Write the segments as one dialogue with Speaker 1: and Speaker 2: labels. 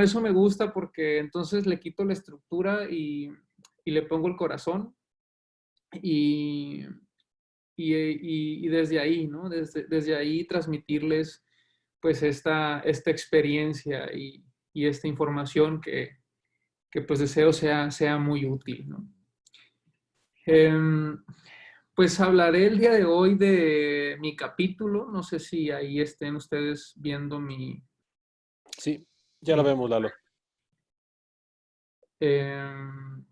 Speaker 1: eso me gusta porque entonces le quito la estructura y le pongo el corazón y, y desde ahí, ¿no? Desde ahí transmitirles pues esta experiencia y esta información que pues deseo sea muy útil, ¿no? Pues hablaré el día de hoy de mi capítulo. No sé si ahí estén ustedes viendo
Speaker 2: Sí, ya lo
Speaker 1: mi
Speaker 2: vemos, Lalo.
Speaker 1: em,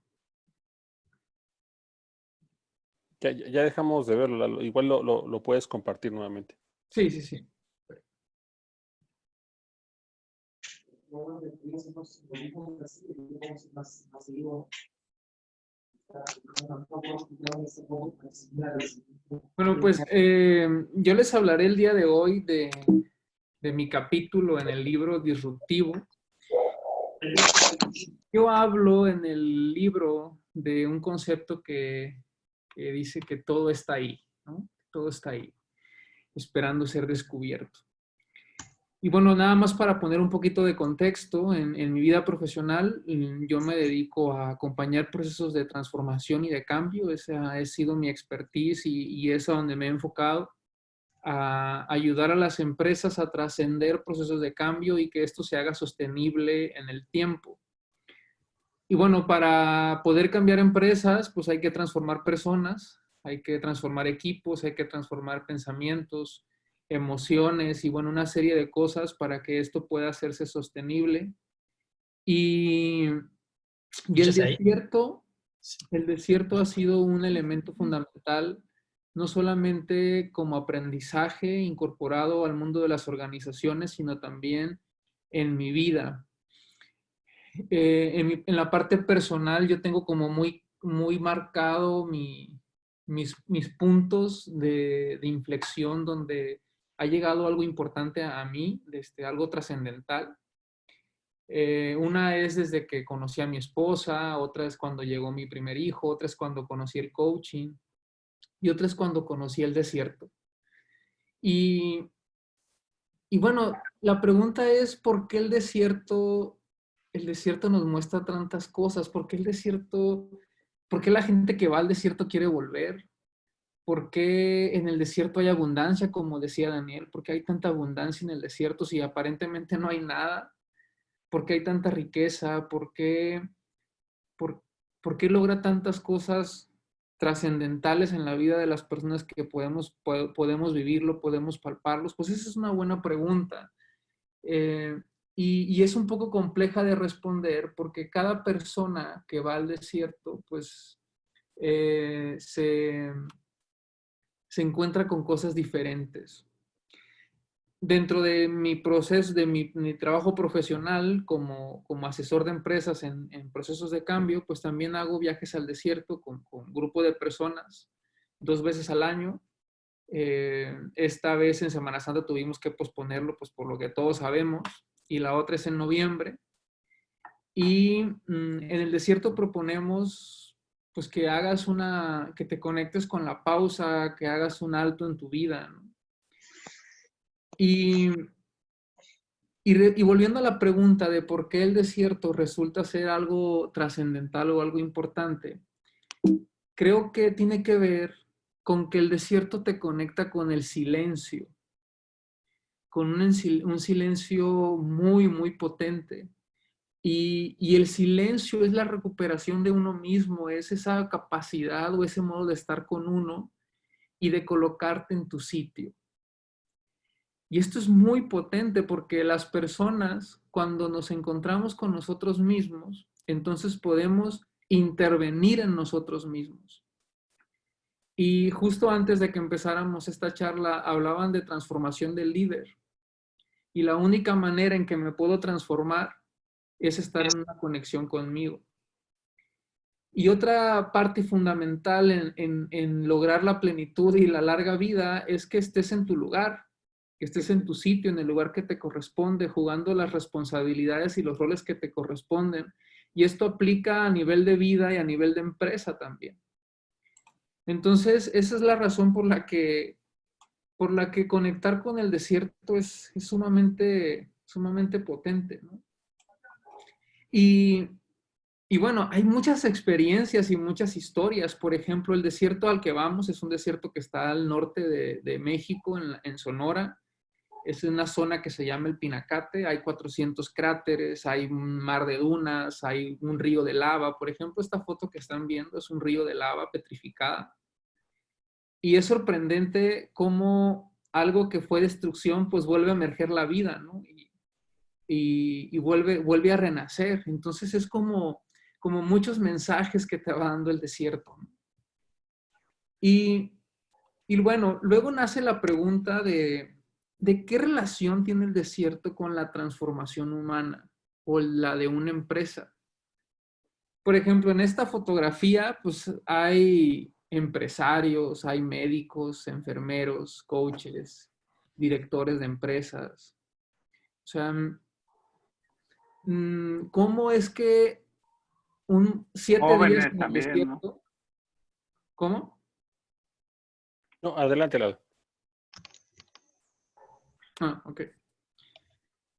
Speaker 2: Ya dejamos de verlo, Lalo. Igual lo puedes compartir nuevamente.
Speaker 1: sí, sí, sí. Bueno, pues yo les hablaré el día de hoy de mi capítulo en el libro Disruptivo. Yo hablo en el libro de un concepto que dice que todo está ahí, ¿no? Todo está ahí, esperando ser descubierto. Y bueno, nada más para poner un poquito de contexto, en mi vida profesional yo me dedico a acompañar procesos de transformación y de cambio. Esa ha sido mi expertise y es a donde me he enfocado, a ayudar a las empresas a trascender procesos de cambio y que esto se haga sostenible en el tiempo. Y bueno, para poder cambiar empresas, pues hay que transformar personas, hay que transformar equipos, hay que transformar pensamientos, emociones y bueno, una serie de cosas para que esto pueda hacerse sostenible. Y, y el desierto ha sido un elemento fundamental, no solamente como aprendizaje incorporado al mundo de las organizaciones, sino también en mi vida. En la parte personal yo tengo como muy marcado mis puntos de inflexión donde ha llegado algo importante a mí, algo trascendental. Una es desde que conocí a mi esposa, otra es cuando llegó mi primer hijo, otra es cuando conocí el coaching y otra es cuando conocí el desierto. Y, y bueno, la pregunta es, ¿por qué el desierto nos muestra tantas cosas? ¿Por qué el desierto, por qué la gente que va al desierto quiere volver? ¿Por qué en el desierto hay abundancia, como decía Daniel? ¿Por qué hay tanta abundancia en el desierto si aparentemente no hay nada? ¿Por qué hay tanta riqueza? Por, ¿Por qué logra tantas cosas trascendentales en la vida de las personas que podemos vivirlo, podemos palparlos? Pues esa es una buena pregunta. Eh, y es un poco compleja de responder porque cada persona que va al desierto, pues se encuentra con cosas diferentes. Dentro de mi proceso, de mi trabajo profesional como asesor de empresas en procesos de cambio, pues también hago viajes al desierto con grupo de personas 2 veces al año. Esta vez en Semana Santa tuvimos que posponerlo, pues por lo que todos sabemos, y la otra es en noviembre. Y en el desierto proponemos pues que te conectes con la pausa, que hagas un alto en tu vida, ¿no? Y, y volviendo a la pregunta de por qué el desierto resulta ser algo trascendental o algo importante, creo que tiene que ver con que el desierto te conecta con el silencio, con un silencio muy potente. Y el silencio es la recuperación de uno mismo, es esa capacidad o ese modo de estar con uno y de colocarte en tu sitio. Y esto es muy potente porque las personas, cuando nos encontramos con nosotros mismos, entonces podemos intervenir en nosotros mismos. Y justo antes de que empezáramos esta charla, hablaban de transformación del líder. Y la única manera en que me puedo transformar es estar en una conexión conmigo. Y otra parte fundamental en lograr la plenitud y la larga vida es que estés en tu lugar, que estés en tu sitio, en el lugar que te corresponde, jugando las responsabilidades y los roles que te corresponden. Y esto aplica a nivel de vida y a nivel de empresa también. Entonces, esa es la razón por la que conectar con el desierto es sumamente potente, ¿no? Y, y bueno, hay muchas experiencias y muchas historias. Por ejemplo, el desierto al que vamos es un desierto que está al norte de México, en Sonora. Es una zona que se llama el Pinacate. Hay 400 cráteres, hay un mar de dunas, hay un río de lava. Por ejemplo, esta foto que están viendo es un río de lava petrificada. Y es sorprendente cómo algo que fue destrucción, pues vuelve a emerger la vida, ¿no? Y vuelve a renacer. Entonces es como muchos mensajes que te va dando el desierto, ¿no? Y, y bueno, luego nace la pregunta de qué relación tiene el desierto con la transformación humana o la de una empresa. Por ejemplo, en esta fotografía, pues hay empresarios, hay médicos, enfermeros, coaches, directores de empresas. O sea, ¿cómo es que 7 días
Speaker 3: Jóvenes
Speaker 1: en el
Speaker 3: también, ¿no?
Speaker 1: desierto? ¿Cómo?
Speaker 2: No, adelante, Lalo.
Speaker 1: Ah, ok.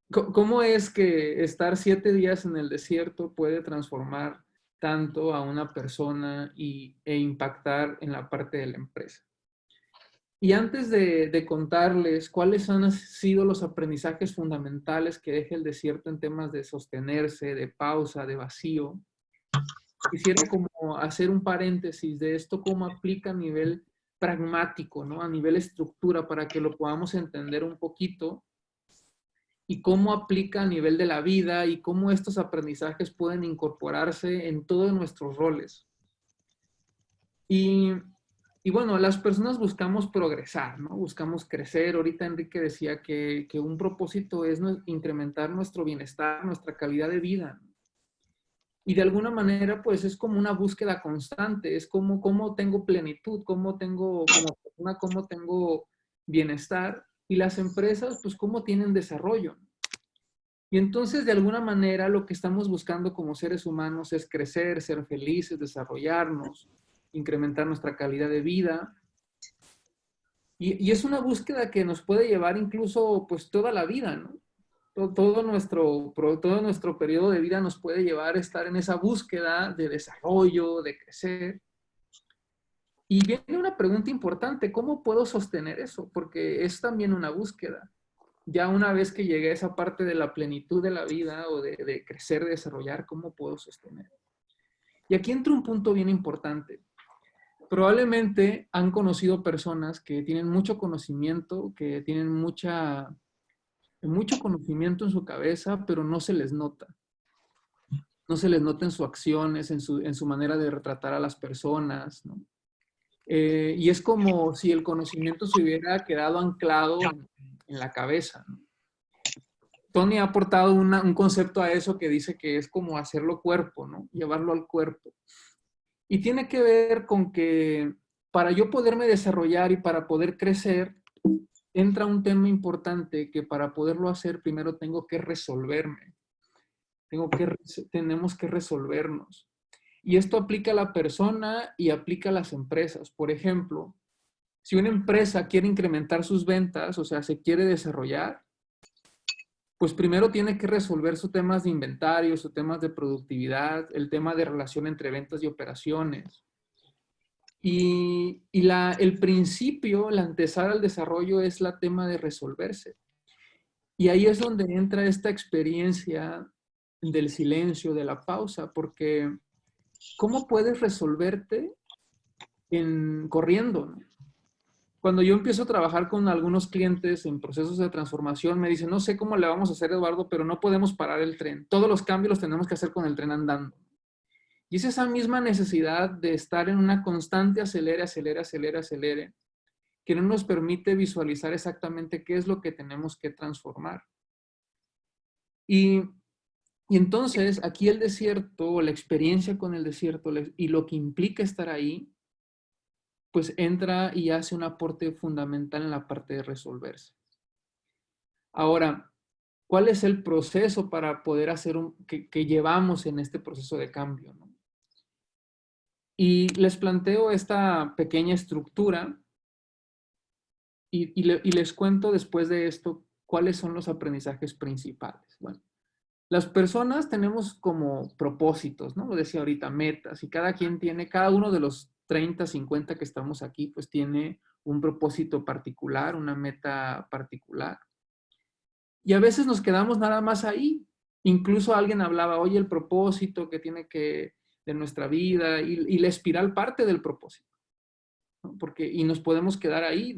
Speaker 1: ¿Cómo es que estar 7 días en el desierto puede transformar tanto a una persona e impactar en la parte de la empresa? Y antes de contarles cuáles han sido los aprendizajes fundamentales que deja el desierto en temas de sostenerse, de pausa, de vacío, quisiera como hacer un paréntesis de esto, cómo aplica a nivel pragmático, ¿no? A nivel estructura, para que lo podamos entender un poquito y cómo aplica a nivel de la vida y cómo estos aprendizajes pueden incorporarse en todos nuestros roles. Y, y bueno, las personas buscamos progresar, ¿no? Buscamos crecer. Ahorita Enrique decía que un propósito es incrementar nuestro bienestar, nuestra calidad de vida, ¿no? Y de alguna manera, pues es como una búsqueda constante, es como cómo tengo plenitud, cómo tengo como persona, cómo tengo bienestar. Y las empresas, pues cómo tienen desarrollo. Y entonces, de alguna manera, lo que estamos buscando como seres humanos es crecer, ser felices, desarrollarnos, incrementar nuestra calidad de vida. Y es una búsqueda que nos puede llevar incluso pues toda la vida, ¿no? Todo nuestro periodo de vida nos puede llevar a estar en esa búsqueda de desarrollo, de crecer. Y viene una pregunta importante, ¿cómo puedo sostener eso? Porque es también una búsqueda. Ya una vez que llegué a esa parte de la plenitud de la vida o de crecer, de desarrollar, ¿cómo puedo sostener? Y aquí entra un punto bien importante. Probablemente han conocido personas que tienen mucho conocimiento, que tienen mucho conocimiento en su cabeza, pero no se les nota. No se les nota en sus acciones, en su manera de retratar a las personas, ¿no? Y es como si el conocimiento se hubiera quedado anclado en la cabeza, ¿no? Tony ha aportado un concepto a eso que dice que es como hacerlo cuerpo, ¿no? Llevarlo al cuerpo. Y tiene que ver con que para yo poderme desarrollar y para poder crecer, entra un tema importante que para poderlo hacer primero tengo que resolverme. Tenemos que resolvernos. Y esto aplica a la persona y aplica a las empresas. Por ejemplo, si una empresa quiere incrementar sus ventas, o sea, se quiere desarrollar, pues primero tiene que resolver sus temas de inventario, sus temas de productividad, el tema de relación entre ventas y operaciones. Y el principio, la antesala al desarrollo es la tema de resolverse. Y ahí es donde entra esta experiencia del silencio, de la pausa, porque ¿cómo puedes resolverte corriendo, ¿no? Cuando yo empiezo a trabajar con algunos clientes en procesos de transformación, me dicen, no sé cómo le vamos a hacer, Eduardo, pero no podemos parar el tren. Todos los cambios los tenemos que hacer con el tren andando. Y es esa misma necesidad de estar en una constante acelere, acelere, acelere, acelere, que no nos permite visualizar exactamente qué es lo que tenemos que transformar. Y entonces aquí el desierto, la experiencia con el desierto y lo que implica estar ahí, pues entra y hace un aporte fundamental en la parte de resolverse. Ahora, ¿cuál es el proceso para poder hacer que llevamos en este proceso de cambio, ¿no? Y les planteo esta pequeña estructura y les cuento después de esto cuáles son los aprendizajes principales. Bueno, Las personas tenemos como propósitos, ¿no? Lo decía ahorita, metas, y cada uno de los 30, 50 que estamos aquí, pues tiene un propósito particular, una meta particular. Y a veces nos quedamos nada más ahí. Incluso alguien hablaba, oye, el propósito que tiene que, de nuestra vida, y la espiral parte del propósito, ¿no? Y nos podemos quedar ahí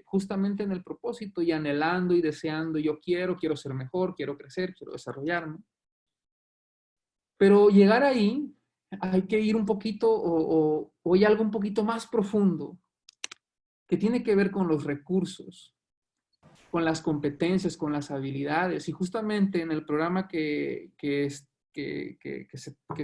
Speaker 1: justamente en el propósito y anhelando y deseando, yo quiero ser mejor, quiero crecer, quiero desarrollarme. Pero llegar ahí hay que ir un poquito o hay algo un poquito más profundo que tiene que ver con los recursos, con las competencias, con las habilidades. Y justamente en el programa que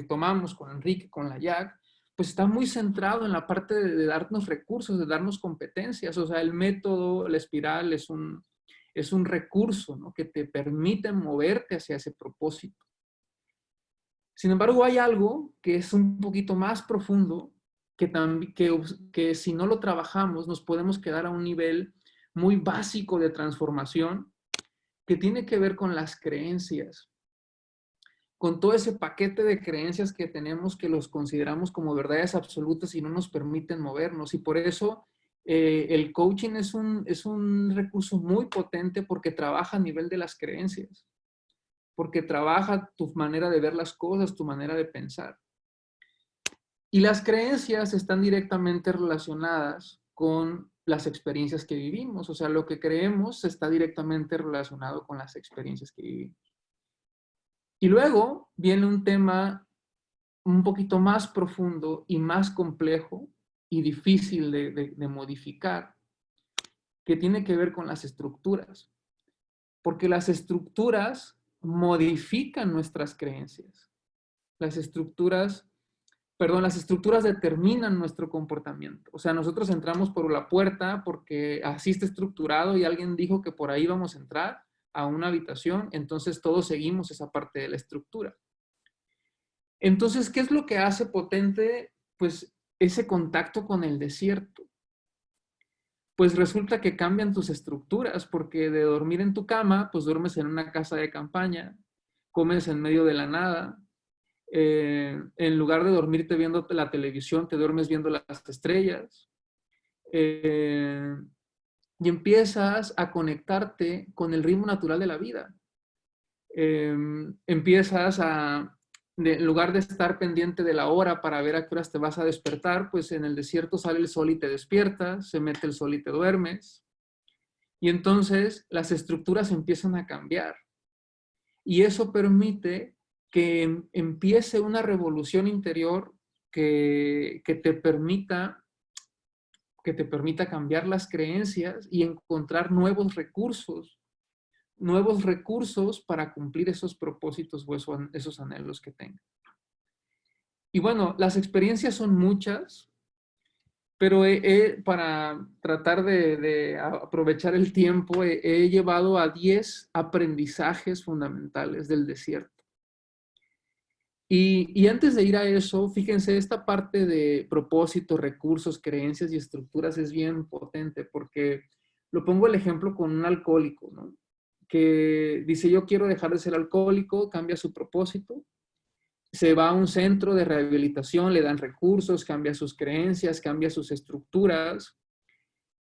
Speaker 1: tomamos con Enrique, con la YAC, pues está muy centrado en la parte de darnos recursos, de darnos competencias. O sea, el método, la espiral es un recurso, ¿no?, que te permite moverte hacia ese propósito. Sin embargo, hay algo que es un poquito más profundo, que si no lo trabajamos nos podemos quedar a un nivel muy básico de transformación, que tiene que ver con las creencias, con todo ese paquete de creencias que tenemos, que los consideramos como verdades absolutas y no nos permiten movernos. Y por eso el coaching es un recurso muy potente, porque trabaja a nivel de las creencias, porque trabaja tu manera de ver las cosas, tu manera de pensar. Y las creencias están directamente relacionadas con las experiencias que vivimos. O sea, lo que creemos está directamente relacionado con las experiencias que vivimos. Y luego viene un tema un poquito más profundo y más complejo y difícil de modificar, que tiene que ver con las estructuras. Porque las estructuras modifican nuestras creencias. Las estructuras determinan nuestro comportamiento. O sea, nosotros entramos por la puerta porque así está estructurado y alguien dijo que por ahí vamos a entrar a una habitación, entonces todos seguimos esa parte de la estructura. Entonces, ¿qué es lo que hace potente, pues, ese contacto con el desierto? Pues resulta que cambian tus estructuras, porque de dormir en tu cama, pues duermes en una casa de campaña, comes en medio de la nada. En lugar de dormirte viendo la televisión, te duermes viendo las estrellas. Y empiezas a conectarte con el ritmo natural de la vida. Empiezas en lugar de estar pendiente de la hora para ver a qué horas te vas a despertar, pues en el desierto sale el sol y te despiertas, se mete el sol y te duermes. Y entonces las estructuras empiezan a cambiar. Y eso permite que empiece una revolución interior que te permita cambiar las creencias y encontrar nuevos recursos para cumplir esos propósitos o esos anhelos que tengas. Y bueno, las experiencias son muchas, pero para tratar de aprovechar el tiempo, he llevado a 10 aprendizajes fundamentales del desierto. Y antes de ir a eso, fíjense, esta parte de propósitos, recursos, creencias y estructuras es bien potente, porque lo pongo el ejemplo con un alcohólico, ¿no?, que dice, yo quiero dejar de ser alcohólico, cambia su propósito, se va a un centro de rehabilitación, le dan recursos, cambia sus creencias, cambia sus estructuras,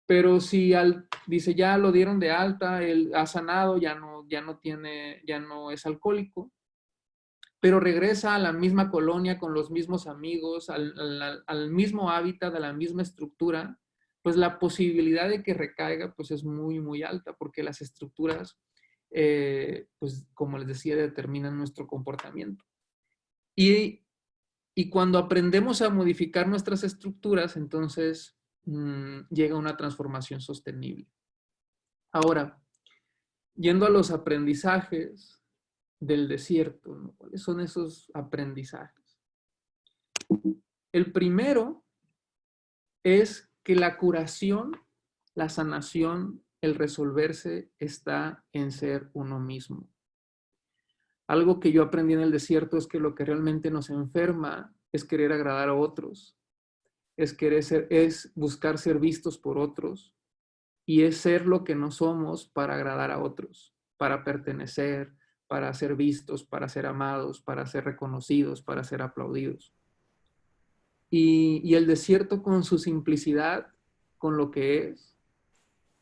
Speaker 1: pero si dice, ya lo dieron de alta, él ha sanado, ya no es alcohólico, pero regresa a la misma colonia con los mismos amigos, al mismo hábitat, a la misma estructura, pues la posibilidad de que recaiga pues es muy, muy alta, porque las estructuras, pues como les decía, determinan nuestro comportamiento. Y cuando aprendemos a modificar nuestras estructuras, entonces llega una transformación sostenible. Ahora, yendo a los aprendizajes del desierto, ¿no? ¿Cuáles son esos aprendizajes? El primero es que la curación, la sanación, el resolverse está en ser uno mismo. Algo que yo aprendí en el desierto es que lo que realmente nos enferma es querer agradar a otros, es buscar ser vistos por otros y es ser lo que no somos para agradar a otros, para pertenecer, para ser vistos, para ser amados, para ser reconocidos, para ser aplaudidos. Y el desierto con su simplicidad, con lo que es,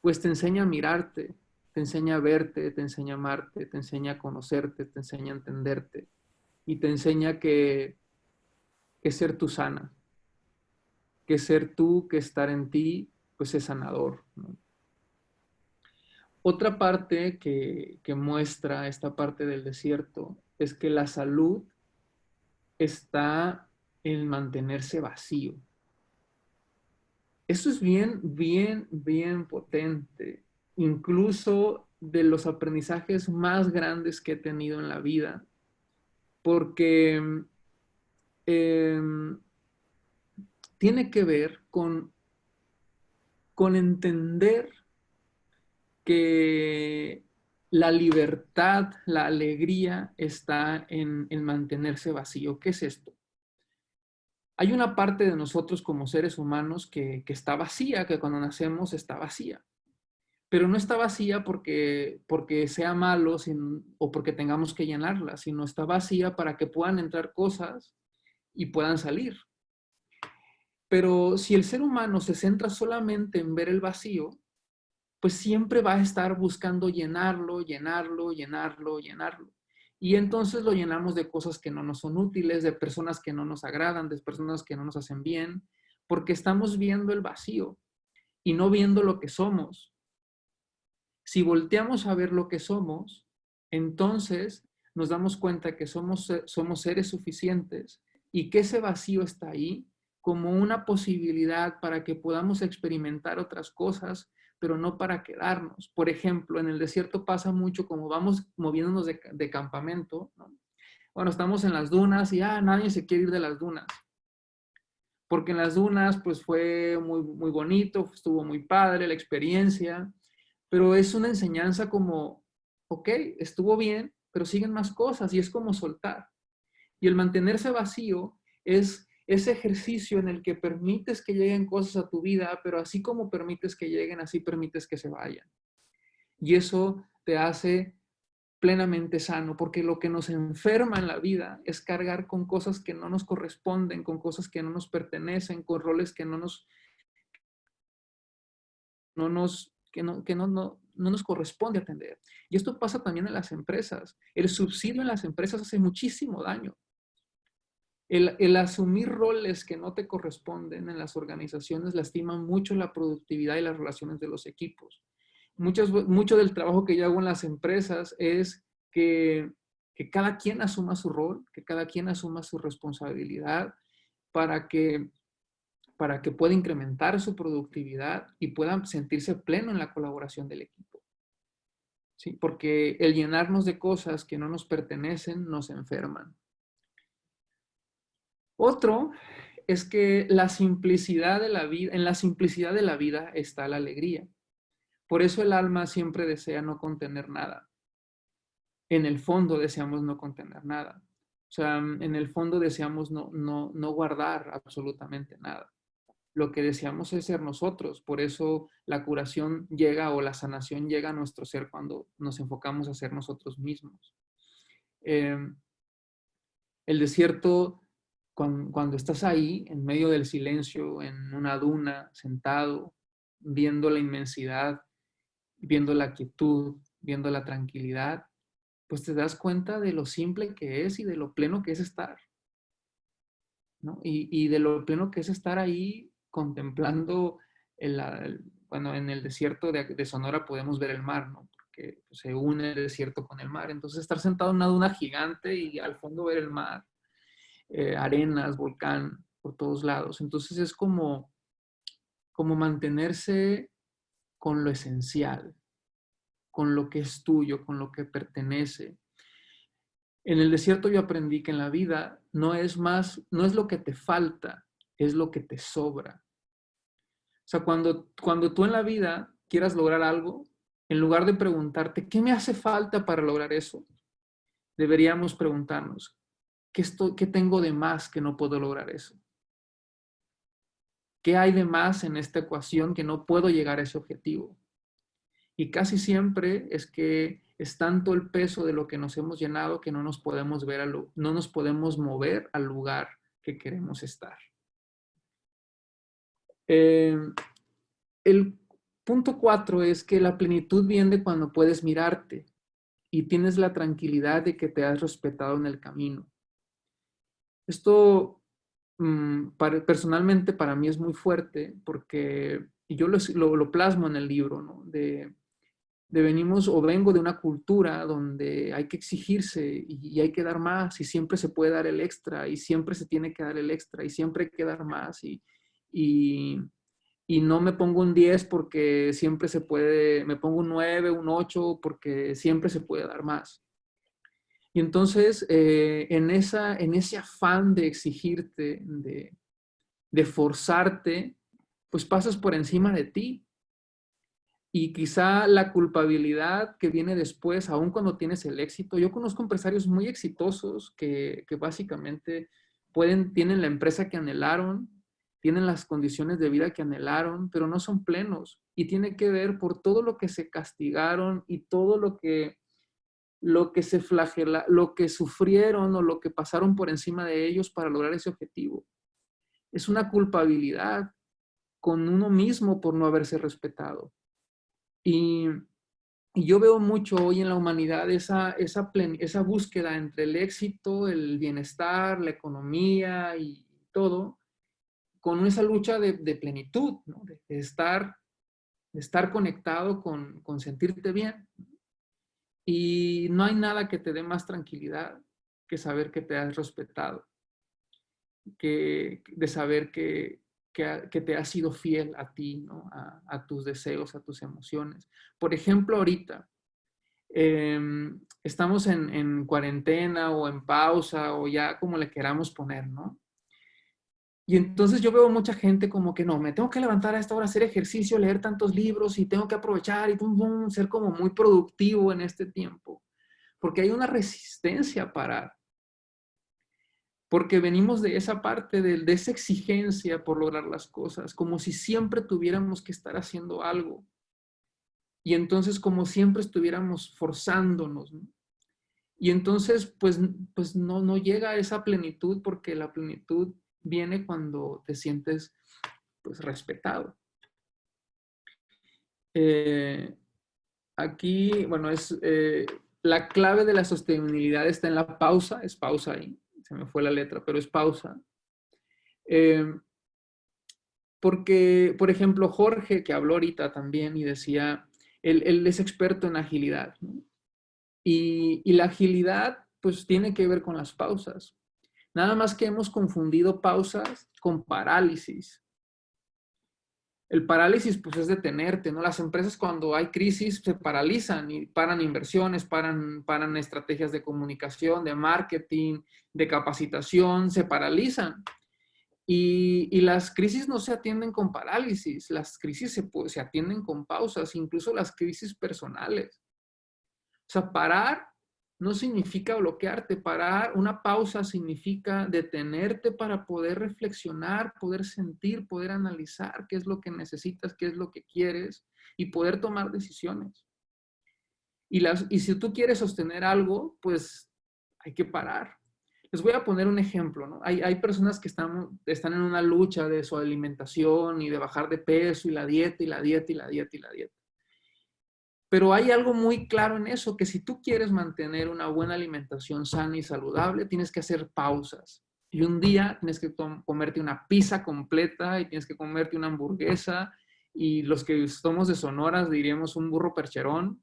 Speaker 1: pues te enseña a mirarte, te enseña a verte, te enseña a amarte, te enseña a conocerte, te enseña a entenderte y te enseña que ser tú sana, que ser tú, que estar en ti, pues es sanador, ¿no? Otra parte que muestra esta parte del desierto es que la salud está en mantenerse vacío. Eso es bien, bien, bien potente. Incluso de los aprendizajes más grandes que he tenido en la vida, porque eh, tiene que ver con entender que la libertad, la alegría está en mantenerse vacío. ¿Qué es esto? Hay una parte de nosotros como seres humanos que está vacía, que cuando nacemos está vacía. Pero no está vacía porque sea malo o porque tengamos que llenarla, sino está vacía para que puedan entrar cosas y puedan salir. Pero si el ser humano se centra solamente en ver el vacío, pues siempre va a estar buscando llenarlo, llenarlo, llenarlo, llenarlo. Y entonces lo llenamos de cosas que no nos son útiles, de personas que no nos agradan, de personas que no nos hacen bien, porque estamos viendo el vacío y no viendo lo que somos. Si volteamos a ver lo que somos, entonces nos damos cuenta que somos seres suficientes y que ese vacío está ahí como una posibilidad para que podamos experimentar otras cosas, pero no para quedarnos. Por ejemplo, en el desierto pasa mucho como vamos moviéndonos de campamento, ¿no? Bueno, estamos en las dunas y nadie se quiere ir de las dunas. Porque en las dunas pues fue muy, muy bonito, estuvo muy padre la experiencia, pero es una enseñanza como, ok, estuvo bien, pero siguen más cosas y es como soltar. Y el mantenerse vacío es ese ejercicio en el que permites que lleguen cosas a tu vida, pero así como permites que lleguen, así permites que se vayan. Y eso te hace plenamente sano, porque lo que nos enferma en la vida es cargar con cosas que no nos corresponden, con cosas que no nos pertenecen, con roles que no nos corresponde atender. Y esto pasa también en las empresas. El subsidio en las empresas hace muchísimo daño. El asumir roles que no te corresponden en las organizaciones lastima mucho la productividad y las relaciones de los equipos. Mucho del trabajo que yo hago en las empresas es que cada quien asuma su rol, que cada quien asuma su responsabilidad para que pueda incrementar su productividad y puedan sentirse pleno en la colaboración del equipo. ¿Sí? Porque el llenarnos de cosas que no nos pertenecen nos enferman. Otro es que la simplicidad de la vida, en la simplicidad de la vida está la alegría. Por eso el alma siempre desea no contener nada. En el fondo deseamos no contener nada. O sea, en el fondo deseamos no guardar absolutamente nada. Lo que deseamos es ser nosotros. Por eso la curación llega o la sanación llega a nuestro ser cuando nos enfocamos a ser nosotros mismos. El desierto, cuando estás ahí, en medio del silencio, en una duna, sentado, viendo la inmensidad, viendo la quietud, viendo la tranquilidad, pues te das cuenta de lo simple que es y de lo pleno que es estar, ¿no? Y de lo pleno que es estar ahí contemplando, bueno, en el desierto de Sonora podemos ver el mar, ¿no? Porque se une el desierto con el mar. Entonces estar sentado en una duna gigante y al fondo ver el mar, arenas, volcán, por todos lados. Entonces es como mantenerse con lo esencial, con lo que es tuyo, con lo que pertenece. En el desierto yo aprendí que en la vida no es lo que te falta, es lo que te sobra. O sea, cuando tú en la vida quieras lograr algo, en lugar de preguntarte, ¿qué me hace falta para lograr eso? Deberíamos preguntarnos, ¿qué tengo de más que no puedo lograr eso? ¿Qué hay de más en esta ecuación que no puedo llegar a ese objetivo? Y casi siempre es que Es tanto el peso de lo que nos hemos llenado que no nos podemos no nos podemos mover al lugar que queremos estar. El punto 4 es que la plenitud viene cuando puedes mirarte y tienes la tranquilidad de que te has respetado en el camino. Esto personalmente para mí es muy fuerte porque yo lo plasmo en el libro, ¿no? Venimos o vengo de una cultura donde hay que exigirse y hay que dar más y siempre se puede dar el extra y siempre se tiene que dar el extra y siempre hay que dar más y, y no me pongo un 10 porque siempre se puede, me pongo un 9, un 8 porque siempre se puede dar más. Y entonces en ese afán de exigirte, de forzarte, pues pasas por encima de ti. Y quizá la culpabilidad que viene después, aun cuando tienes el éxito. Yo conozco empresarios muy exitosos que básicamente tienen la empresa que anhelaron, tienen las condiciones de vida que anhelaron, pero no son plenos. Y tiene que ver por todo lo que se castigaron y todo lo que se flagela, lo que sufrieron o lo que pasaron por encima de ellos para lograr ese objetivo. Es una culpabilidad con uno mismo por no haberse respetado. Y yo veo mucho hoy en la humanidad esa búsqueda entre el éxito, el bienestar, la economía y todo, con esa lucha de plenitud, ¿no? de estar conectado con sentirte bien. Y no hay nada que te dé más tranquilidad que saber que te has respetado, de saber que te has sido fiel a ti, ¿no? a tus deseos, a tus emociones. Por ejemplo, ahorita estamos en cuarentena o en pausa o ya como le queramos poner, ¿no? Y entonces yo veo mucha gente como que no, me tengo que levantar a esta hora, hacer ejercicio, leer tantos libros y tengo que aprovechar y ser como muy productivo en este tiempo, porque hay una resistencia a parar. Porque venimos de esa parte, de esa exigencia por lograr las cosas, como si siempre tuviéramos que estar haciendo algo. Y entonces como siempre estuviéramos forzándonos, ¿no? Y entonces pues no llega a esa plenitud porque la plenitud viene cuando te sientes pues respetado. Aquí, bueno, la clave de la sostenibilidad está en la pausa, es pausa ahí, se me fue la letra, pero es pausa. Porque, por ejemplo, Jorge, que habló ahorita también y decía, él es experto en agilidad, ¿no? Y la agilidad, pues, tiene que ver con las pausas. Nada más que hemos confundido pausas con parálisis. El parálisis, pues, es detenerte, ¿no? Las empresas cuando hay crisis se paralizan y paran inversiones, paran estrategias de comunicación, de marketing, de capacitación, se paralizan. Y las crisis no se atienden con parálisis, las crisis se atienden con pausas, incluso las crisis personales. O sea, parar no significa bloquearte, una pausa significa detenerte para poder reflexionar, poder sentir, poder analizar qué es lo que necesitas, qué es lo que quieres y poder tomar decisiones. Y si tú quieres sostener algo, pues hay que parar. Les voy a poner un ejemplo, ¿no? Hay personas que están en una lucha de su alimentación y de bajar de peso y la dieta y la dieta y la dieta y la dieta. Pero hay algo muy claro en eso, que si tú quieres mantener una buena alimentación sana y saludable, tienes que hacer pausas. Y un día tienes que comerte una pizza completa y tienes que comerte una hamburguesa y los que somos de Sonora diríamos un burro percherón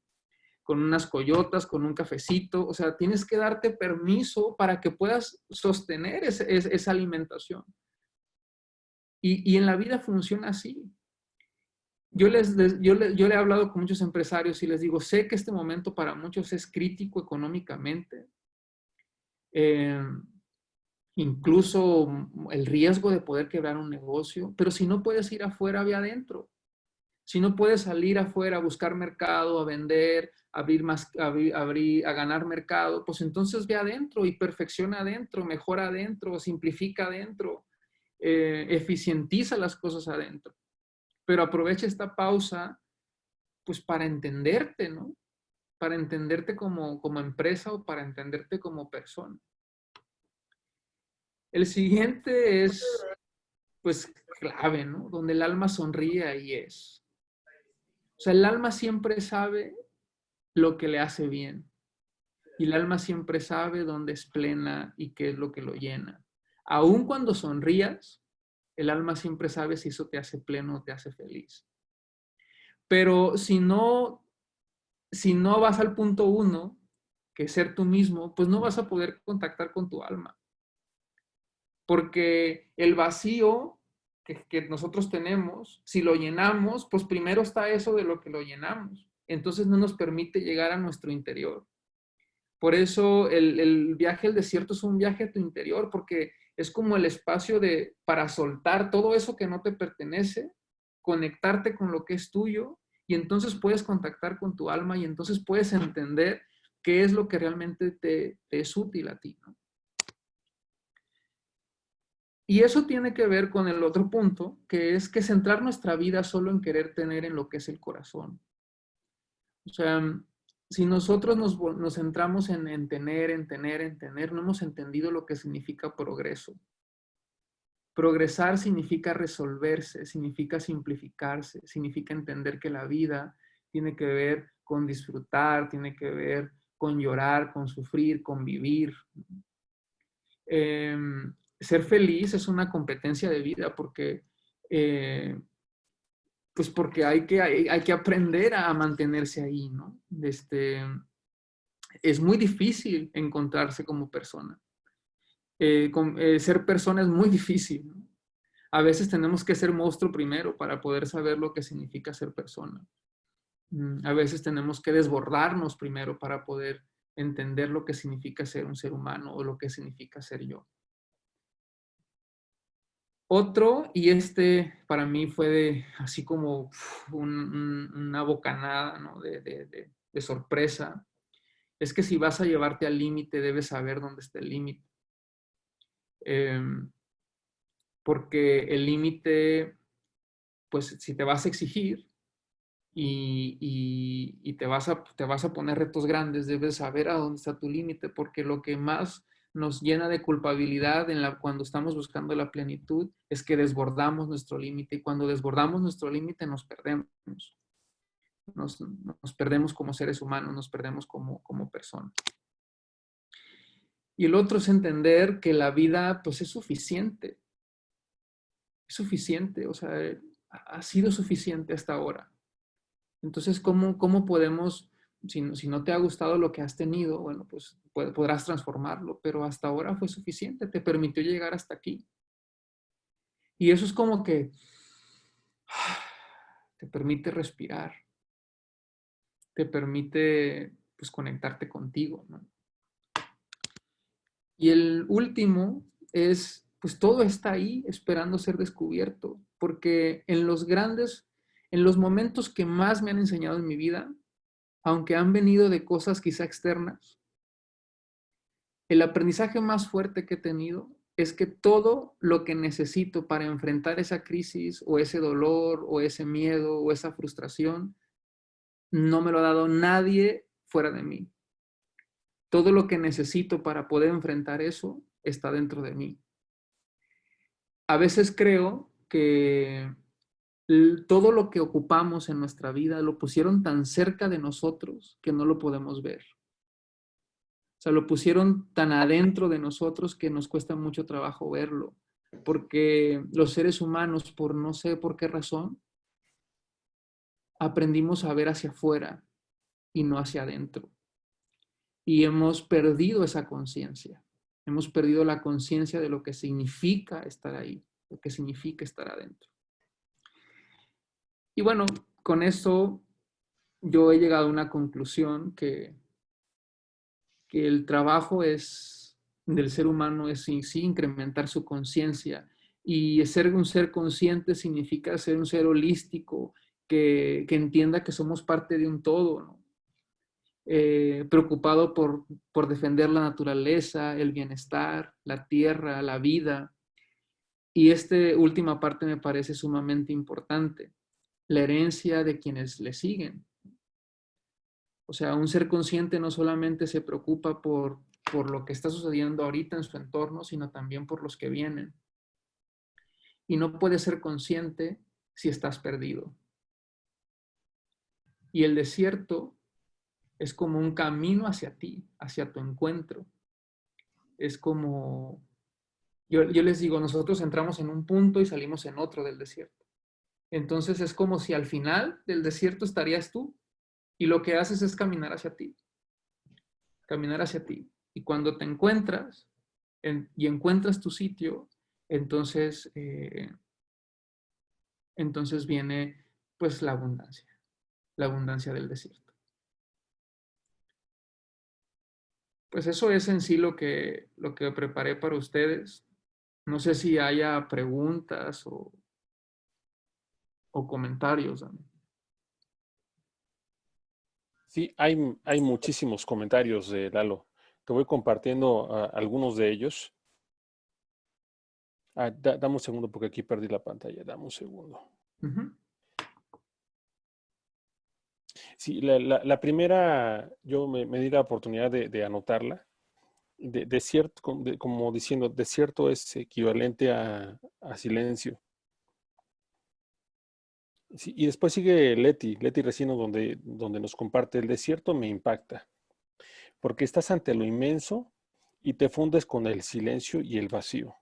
Speaker 1: con unas coyotas, con un cafecito. O sea, tienes que darte permiso para que puedas sostener esa alimentación. Y en la vida funciona así. Yo le he hablado con muchos empresarios y les digo, sé que este momento para muchos es crítico económicamente. Incluso el riesgo de poder quebrar un negocio, pero si no puedes ir afuera, ve adentro. Si no puedes salir afuera a buscar mercado, a vender, a ganar mercado, pues entonces ve adentro y perfecciona adentro, mejora adentro, simplifica adentro, eficientiza las cosas adentro. Pero aprovecha esta pausa, pues para entenderte, ¿no? para entenderte como empresa o para entenderte como persona. El siguiente es, pues, clave, ¿no? Donde el alma sonríe, ahí es. O sea, el alma siempre sabe lo que le hace bien. Y el alma siempre sabe dónde es plena y qué es lo que lo llena. Aun cuando sonrías, el alma siempre sabe si eso te hace pleno o te hace feliz. Pero si no vas al punto uno, que es ser tú mismo, pues no vas a poder contactar con tu alma. Porque el vacío que nosotros tenemos, si lo llenamos, pues primero está eso de lo que lo llenamos. Entonces no nos permite llegar a nuestro interior. Por eso el viaje al desierto es un viaje a tu interior, porque es como el espacio para soltar todo eso que no te pertenece, conectarte con lo que es tuyo, y entonces puedes contactar con tu alma y entonces puedes entender qué es lo que realmente te es útil a ti, ¿no? Y eso tiene que ver con el otro punto, que es que centrar nuestra vida solo en querer tener en lo que es el corazón. O sea, si nosotros nos centramos en tener, no hemos entendido lo que significa progreso. Progresar significa resolverse, significa simplificarse, significa entender que la vida tiene que ver con disfrutar, tiene que ver con llorar, con sufrir, con vivir. Eh, Ser feliz es una competencia de vida porque pues porque hay que aprender a mantenerse ahí, ¿no? Es muy difícil encontrarse como persona. Ser persona es muy difícil, ¿no? A veces tenemos que ser monstruo primero para poder saber lo que significa ser persona. A veces tenemos que desbordarnos primero para poder entender lo que significa ser un ser humano o lo que significa ser yo. Otro, y para mí fue así como una bocanada, ¿no? de sorpresa, es que si vas a llevarte al límite, debes saber dónde está el límite. Porque el límite, pues si te vas a exigir y te vas a poner retos grandes, debes saber a dónde está tu límite, porque lo que más nos llena de culpabilidad cuando estamos buscando la plenitud es que desbordamos nuestro límite, y cuando desbordamos nuestro límite nos perdemos. Nos perdemos como seres humanos, nos perdemos como personas. Y el otro es entender que la vida pues es suficiente. Es suficiente, o sea, ha sido suficiente hasta ahora. Entonces, ¿cómo podemos, si no te ha gustado lo que has tenido, bueno, pues podrás transformarlo, pero hasta ahora fue suficiente, te permitió llegar hasta aquí. Y eso es como que te permite respirar, te permite pues conectarte contigo, ¿no? Y el último es, pues todo está ahí esperando ser descubierto, porque en los momentos que más me han enseñado en mi vida, aunque han venido de cosas quizá externas, el aprendizaje más fuerte que he tenido es que todo lo que necesito para enfrentar esa crisis o ese dolor o ese miedo o esa frustración, no me lo ha dado nadie fuera de mí. Todo lo que necesito para poder enfrentar eso está dentro de mí. A veces creo que todo lo que ocupamos en nuestra vida lo pusieron tan cerca de nosotros que no lo podemos ver. O sea, lo pusieron tan adentro de nosotros que nos cuesta mucho trabajo verlo. Porque los seres humanos, por no sé por qué razón, aprendimos a ver hacia afuera y no hacia adentro. Y hemos perdido esa conciencia. Hemos perdido la conciencia de lo que significa estar ahí, lo que significa estar adentro. Y bueno, con eso yo he llegado a una conclusión que el trabajo del ser humano es sí incrementar su conciencia. Y ser un ser consciente significa ser un ser holístico, que entienda que somos parte de un todo, ¿no? Preocupado por defender la naturaleza, el bienestar, la tierra, la vida. Y esta última parte me parece sumamente importante, la herencia de quienes le siguen. O sea, un ser consciente no solamente se preocupa por lo que está sucediendo ahorita en su entorno, sino también por los que vienen. Y no puedes ser consciente si estás perdido. Y el desierto es como un camino hacia ti, hacia tu encuentro. Es como, yo les digo, nosotros entramos en un punto y salimos en otro del desierto. Entonces es como si al final del desierto estarías tú y lo que haces es caminar hacia ti, caminar hacia ti. Y cuando te encuentras y encuentras tu sitio, entonces, entonces viene pues la abundancia del desierto. Pues eso es en sí lo que preparé para ustedes. No sé si haya preguntas o comentarios. Dani.
Speaker 2: Sí, hay muchísimos comentarios de Lalo. Te voy compartiendo algunos de ellos. Dame un segundo porque aquí perdí la pantalla. Dame un segundo.
Speaker 1: Uh-huh.
Speaker 2: Sí, la primera, yo me di la oportunidad de anotarla. Desierto, como diciendo, desierto es equivalente a silencio. Sí, y después sigue Leti Resino, donde nos comparte: el desierto me impacta, porque estás ante lo inmenso y te fundes con el silencio y el vacío.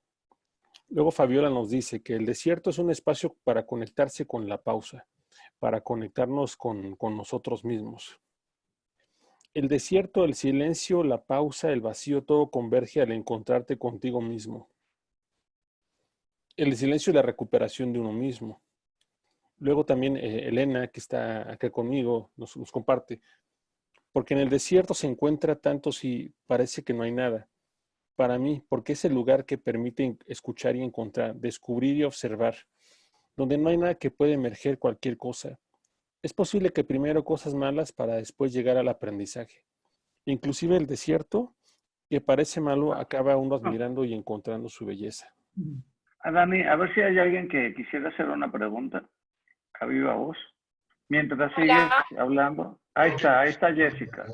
Speaker 2: Luego Fabiola nos dice que el desierto es un espacio para conectarse con la pausa, para conectarnos con nosotros mismos. El desierto, el silencio, la pausa, el vacío, todo converge al encontrarte contigo mismo. El silencio y la recuperación de uno mismo. Luego también Elena, que está acá conmigo, nos comparte: porque en el desierto se encuentra tanto si parece que no hay nada. Para mí, porque es el lugar que permite escuchar y encontrar, descubrir y observar, donde no hay nada que pueda emerger cualquier cosa. Es posible que primero cosas malas para después llegar al aprendizaje. Inclusive el desierto, que parece malo, acaba uno admirando y encontrando su belleza.
Speaker 3: Dani, a ver si hay alguien que quisiera hacer una pregunta a viva voz. Mientras sigues hablando. Ahí está Jessica.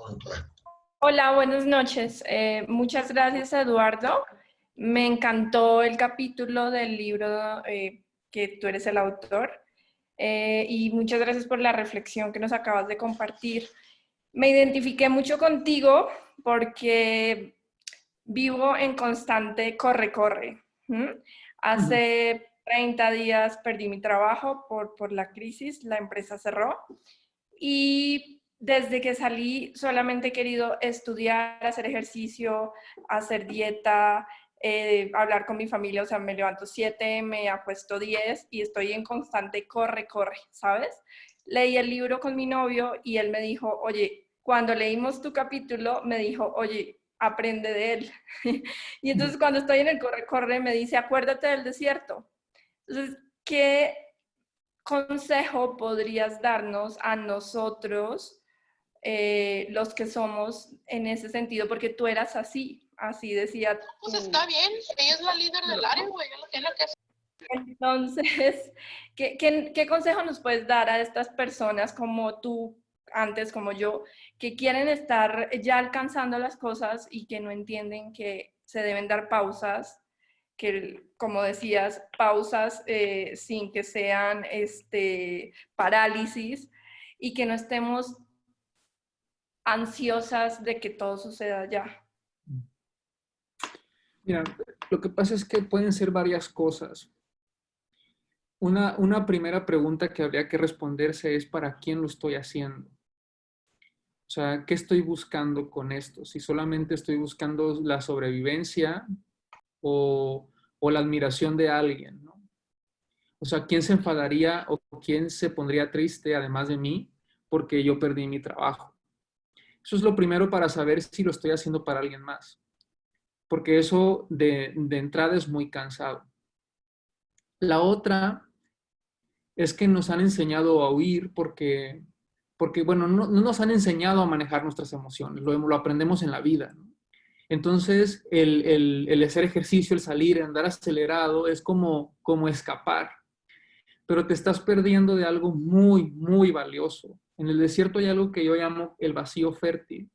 Speaker 4: Hola, buenas noches. Muchas gracias, Eduardo. Me encantó el capítulo del libro que tú eres el autor y muchas gracias por la reflexión que nos acabas de compartir. Me identifiqué mucho contigo porque vivo en constante corre-corre. Hace 30 días perdí mi trabajo por la crisis, la empresa cerró y desde que salí solamente he querido estudiar, hacer ejercicio, hacer dieta, hablar con mi familia. O sea, me levanto 7, me acuesto 10 y estoy en constante corre, ¿sabes? Leí el libro con mi novio y él me dijo, oye, cuando leímos tu capítulo, me dijo, oye, aprende de él. Y entonces cuando estoy en el corre, me dice, acuérdate del desierto. Entonces, ¿qué consejo podrías darnos a nosotros, los que somos en ese sentido? Porque tú eras así decía.
Speaker 5: Pues está bien, ella es la líder del área, güey, ella lo tiene que hacer.
Speaker 4: Entonces, ¿qué consejo nos puedes dar a estas personas como tú, antes como yo, que quieren estar ya alcanzando las cosas y que no entienden que se deben dar pausas, que, como decías, pausas sin que sean parálisis, y que no estemos ansiosas de que todo suceda ya?
Speaker 1: Mira, lo que pasa es que pueden ser varias cosas. Una primera pregunta que habría que responderse es: ¿para quién lo estoy haciendo? O sea, ¿qué estoy buscando con esto? Si solamente estoy buscando la sobrevivencia o la admiración de alguien, ¿no? O sea, ¿quién se enfadaría o quién se pondría triste, además de mí, porque yo perdí mi trabajo? Eso es lo primero para saber si lo estoy haciendo para alguien más, porque eso de entrada es muy cansado. La otra es que nos han enseñado a huir porque bueno, no nos han enseñado a manejar nuestras emociones, lo aprendemos en la vida, ¿no? Entonces, el hacer ejercicio, el salir, el andar acelerado, es como escapar, pero te estás perdiendo de algo muy, muy valioso. En el desierto hay algo que yo llamo el vacío fértil,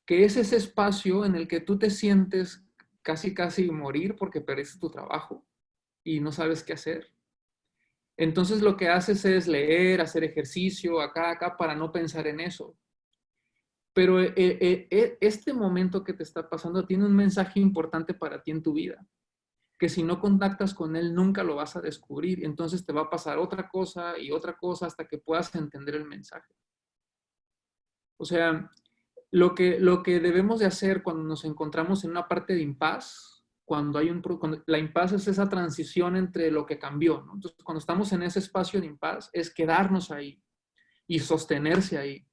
Speaker 1: que es ese espacio en el que tú te sientes casi morir porque perdiste tu trabajo y no sabes qué hacer. Entonces lo que haces es leer, hacer ejercicio, acá, para no pensar en eso. Pero este momento que te está pasando tiene un mensaje importante para ti en tu vida, que si no contactas con él nunca lo vas a descubrir. Entonces te va a pasar otra cosa y otra cosa hasta que puedas entender el mensaje. O sea, lo que debemos de hacer cuando nos encontramos en una parte de impas, cuando la impas es esa transición entre lo que cambió, ¿no? Entonces, cuando estamos en ese espacio de impas, es quedarnos ahí y sostenerse ahí.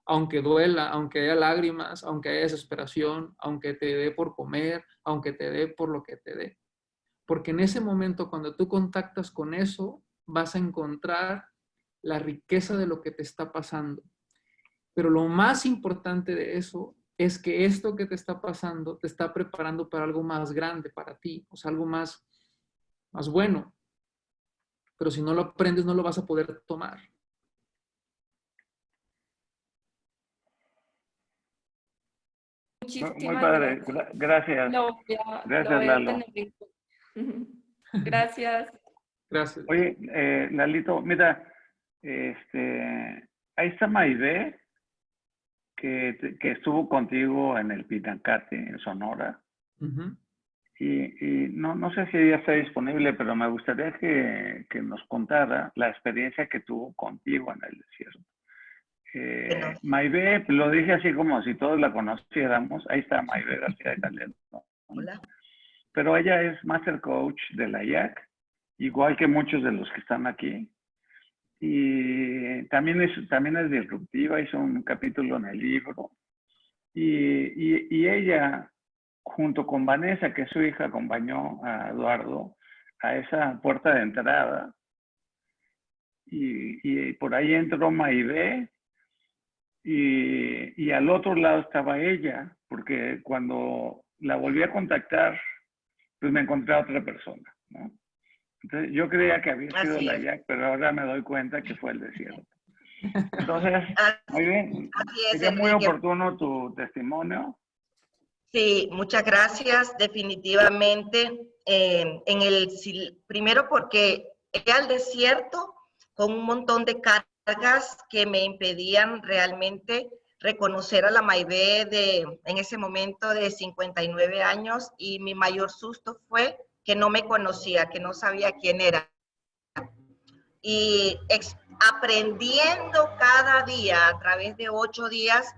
Speaker 1: Aunque duela, aunque haya lágrimas, aunque haya desesperación, aunque te dé por comer, aunque te dé por lo que te dé. Porque en ese momento, cuando tú contactas con eso, vas a encontrar la riqueza de lo que te está pasando. Pero lo más importante de eso es que esto que te está pasando te está preparando para algo más grande para ti, o sea, algo más bueno. Pero si no lo aprendes, no lo vas a poder tomar.
Speaker 3: Muy
Speaker 4: Muchísimas
Speaker 3: padre.
Speaker 4: gracias.
Speaker 3: Gracias.
Speaker 4: Lo
Speaker 3: Gracias,
Speaker 4: voy a
Speaker 3: Lalo.
Speaker 4: tener en cuenta. Gracias.
Speaker 1: Gracias.
Speaker 3: Oye, Lalito, mira, ahí está Maide, que estuvo contigo en el Pinacate, en Sonora.
Speaker 1: Uh-huh.
Speaker 3: Y no sé si ella está disponible, pero me gustaría que nos contara la experiencia que tuvo contigo en el desierto.
Speaker 6: Bueno,
Speaker 3: Maide, lo dije así como si todos la conociéramos. Ahí está Maide García de Talento.
Speaker 6: hola.
Speaker 3: Pero ella es Master Coach de la IAC, igual que muchos de los que están aquí. Y también es disruptiva, hizo un capítulo en el libro. Y ella, junto con Vanessa, que es su hija, acompañó a Eduardo a esa puerta de entrada. Y por ahí entró Maide. Y al otro lado estaba ella, porque cuando la volví a contactar, pues me encontré a otra persona, ¿no? Entonces, yo creía que había sido
Speaker 6: Así
Speaker 3: la
Speaker 6: es.
Speaker 3: IAC, pero ahora me doy cuenta que fue el desierto. Entonces, muy bien.
Speaker 6: Así es,
Speaker 3: Sería muy
Speaker 6: Enrique.
Speaker 3: oportuno tu testimonio.
Speaker 6: Sí, muchas gracias. Definitivamente, primero porque llegué al desierto con un montón de cargas que me impedían realmente reconocer a la Maibé en ese momento de 59 años, y mi mayor susto fue que no me conocía, que no sabía quién era. Y aprendiendo cada día a través de 8 días,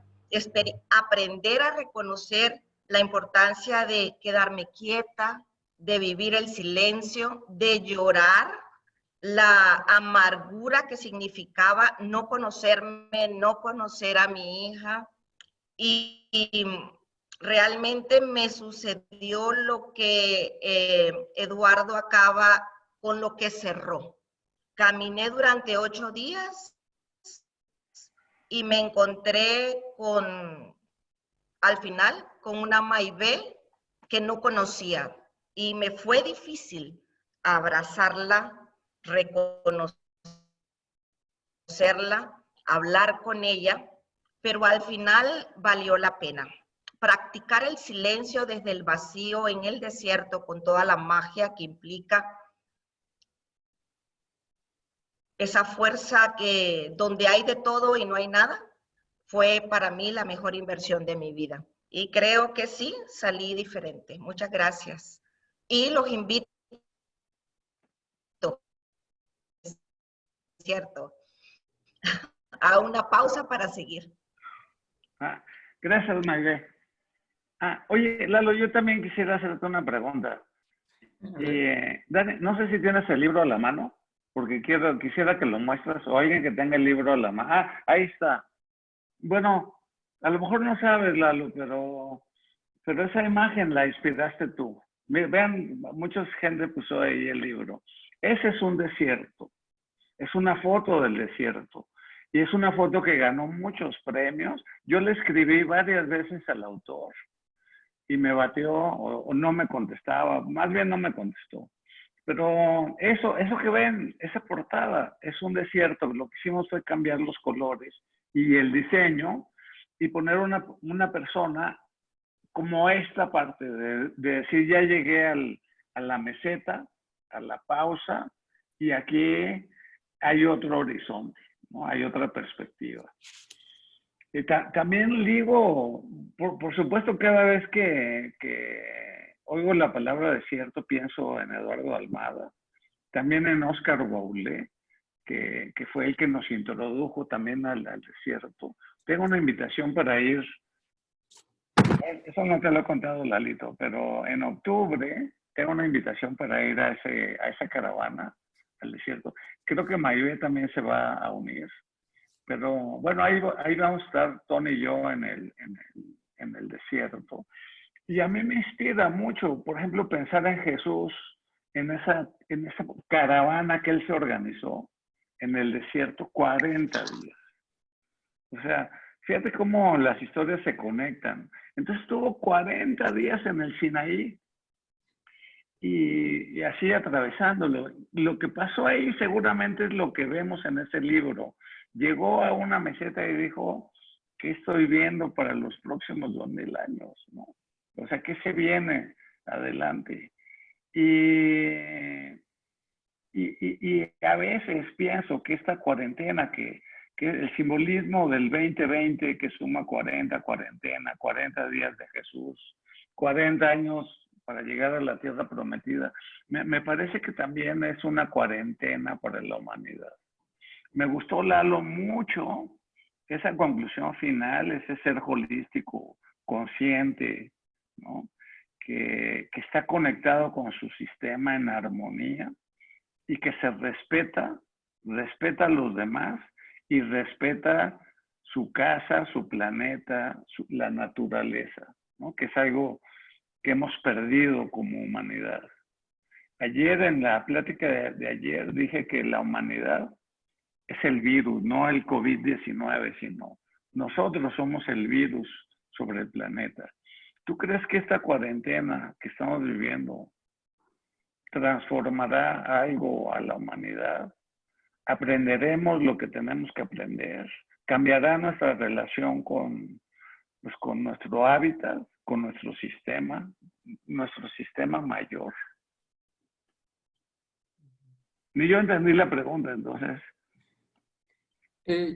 Speaker 6: aprender a reconocer la importancia de quedarme quieta, de vivir el silencio, de llorar, la amargura que significaba no conocerme, no conocer a mi hija. Y realmente me sucedió lo que Eduardo acaba con lo que cerró. Caminé durante 8 días y me encontré al final, con una Maibé que no conocía. Y me fue difícil abrazarla, reconocerla, hablar con ella, pero al final valió la pena. Practicar el silencio desde el vacío en el desierto, con toda la magia que implica, esa fuerza donde hay de todo y no hay nada, fue para mí la mejor inversión de mi vida. Y creo que sí, salí diferente. Muchas gracias. Y los invito, ¿cierto?, a una pausa para seguir.
Speaker 3: Gracias, Maide. Oye, Lalo, yo también quisiera hacerte una pregunta. Dani, no sé si tienes el libro a la mano, porque quisiera que lo muestres, o alguien que tenga el libro a la mano. Ahí está. Bueno, a lo mejor no sabes, Lalo, pero esa imagen la inspiraste tú. Vean, mucha gente puso ahí el libro. Ese es un desierto. Es una foto del desierto. Y es una foto que ganó muchos premios. Yo le escribí varias veces al autor y me batió o no me contestaba. Más bien no me contestó. Pero eso que ven, esa portada, es un desierto. Lo que hicimos fue cambiar los colores y el diseño y poner una persona como esta parte de decir, ya llegué a la meseta, a la pausa, y aquí hay otro horizonte, ¿no? Hay otra perspectiva. Y también digo, por supuesto, cada vez que oigo la palabra desierto, pienso en Eduardo Almada, también en Oscar Baulé, que fue el que nos introdujo también al desierto. Tengo una invitación para ir, eso no te lo he contado, Lalito, pero en octubre tengo una invitación para ir a esa caravana al desierto. Creo que Mayue también se va a unir. Pero bueno, ahí vamos a estar Tony y yo en el desierto. Y a mí me inspira mucho, por ejemplo, pensar en Jesús, en esa caravana que él se organizó en el desierto, 40 días. O sea, fíjate cómo las historias se conectan. Entonces estuvo 40 días en el Sinaí y así atravesándolo. Lo que pasó ahí seguramente es lo que vemos en ese libro. Llegó a una meseta y dijo, ¿qué estoy viendo para los próximos 2000 años? ¿No? O sea, ¿qué se viene adelante? Y a veces pienso que esta cuarentena, que el simbolismo del 2020 que suma 40 días de Jesús, 40 años para llegar a la tierra prometida, me parece que también es una cuarentena para la humanidad. Me gustó, Lalo, mucho esa conclusión final, ese ser holístico, consciente, ¿no? Que está conectado con su sistema en armonía y que se respeta a los demás y respeta su casa, su planeta, la naturaleza, ¿no? Que es algo que hemos perdido como humanidad. Ayer, en la plática de ayer, dije que la humanidad es el virus, no el COVID-19, sino nosotros somos el virus sobre el planeta. ¿Tú crees que esta cuarentena que estamos viviendo transformará algo a la humanidad? ¿Aprenderemos lo que tenemos que aprender? ¿Cambiará nuestra relación con nuestro hábitat, con nuestro sistema mayor? Ni yo entendí la pregunta, entonces.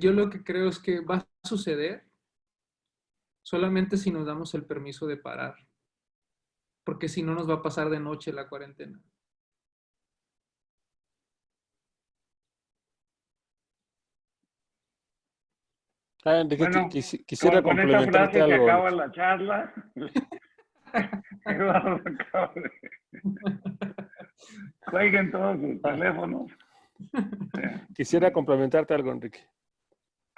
Speaker 1: Yo lo que creo es que va a suceder solamente si nos damos el permiso de parar, porque si no nos va a pasar de noche la cuarentena.
Speaker 2: Enrique,
Speaker 3: Bueno,
Speaker 2: quisiera
Speaker 3: con esta
Speaker 2: complementarte
Speaker 3: frase se
Speaker 2: algo.
Speaker 3: acaba la charla. Eduardo acaba de... Cuelguen todos sus teléfonos.
Speaker 2: Quisiera complementarte algo, Enrique.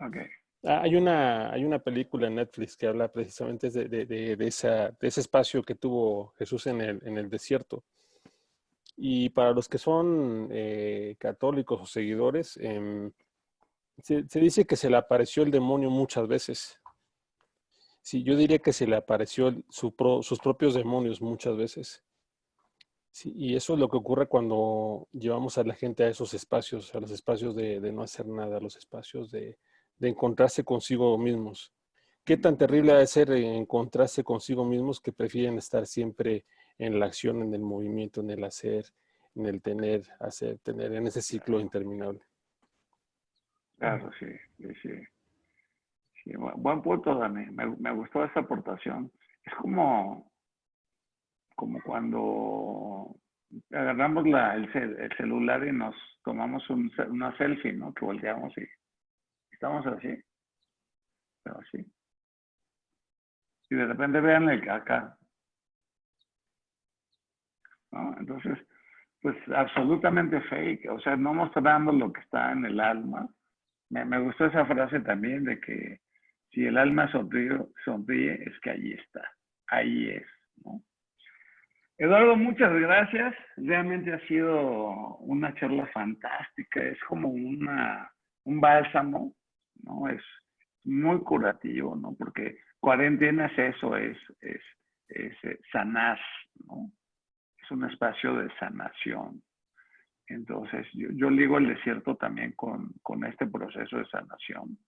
Speaker 3: Ok.
Speaker 2: Hay una película en Netflix que habla precisamente de ese espacio que tuvo Jesús en el desierto. Y para los que son católicos o seguidores, se dice que se le apareció el demonio muchas veces. Sí, yo diría que se le apareció sus propios demonios muchas veces. Sí, y eso es lo que ocurre cuando llevamos a la gente a esos espacios, a los espacios de no hacer nada, a los espacios de encontrarse consigo mismos. Qué tan terrible ha de ser encontrarse consigo mismos que prefieren estar siempre en la acción, en el movimiento, en el hacer, en el tener, hacer, tener, en ese ciclo interminable.
Speaker 3: Claro, sí. Buen punto, Dani. Me gustó esa aportación. Es como cuando agarramos el celular y nos tomamos una selfie, ¿no? Que volteamos y estamos así. Pero así. Y de repente vean acá, ¿no? Entonces, pues absolutamente fake, o sea, no mostrando lo que está en el alma. Me gustó esa frase también de que si el alma sonríe, es que ahí está, ahí es, ¿no? Eduardo, muchas gracias. Realmente ha sido una charla fantástica, es como un bálsamo, ¿no? Es muy curativo, ¿no? Porque cuarentena es eso, es sanar, ¿no? Es un espacio de sanación. Entonces, yo ligo el desierto también con este proceso de sanación.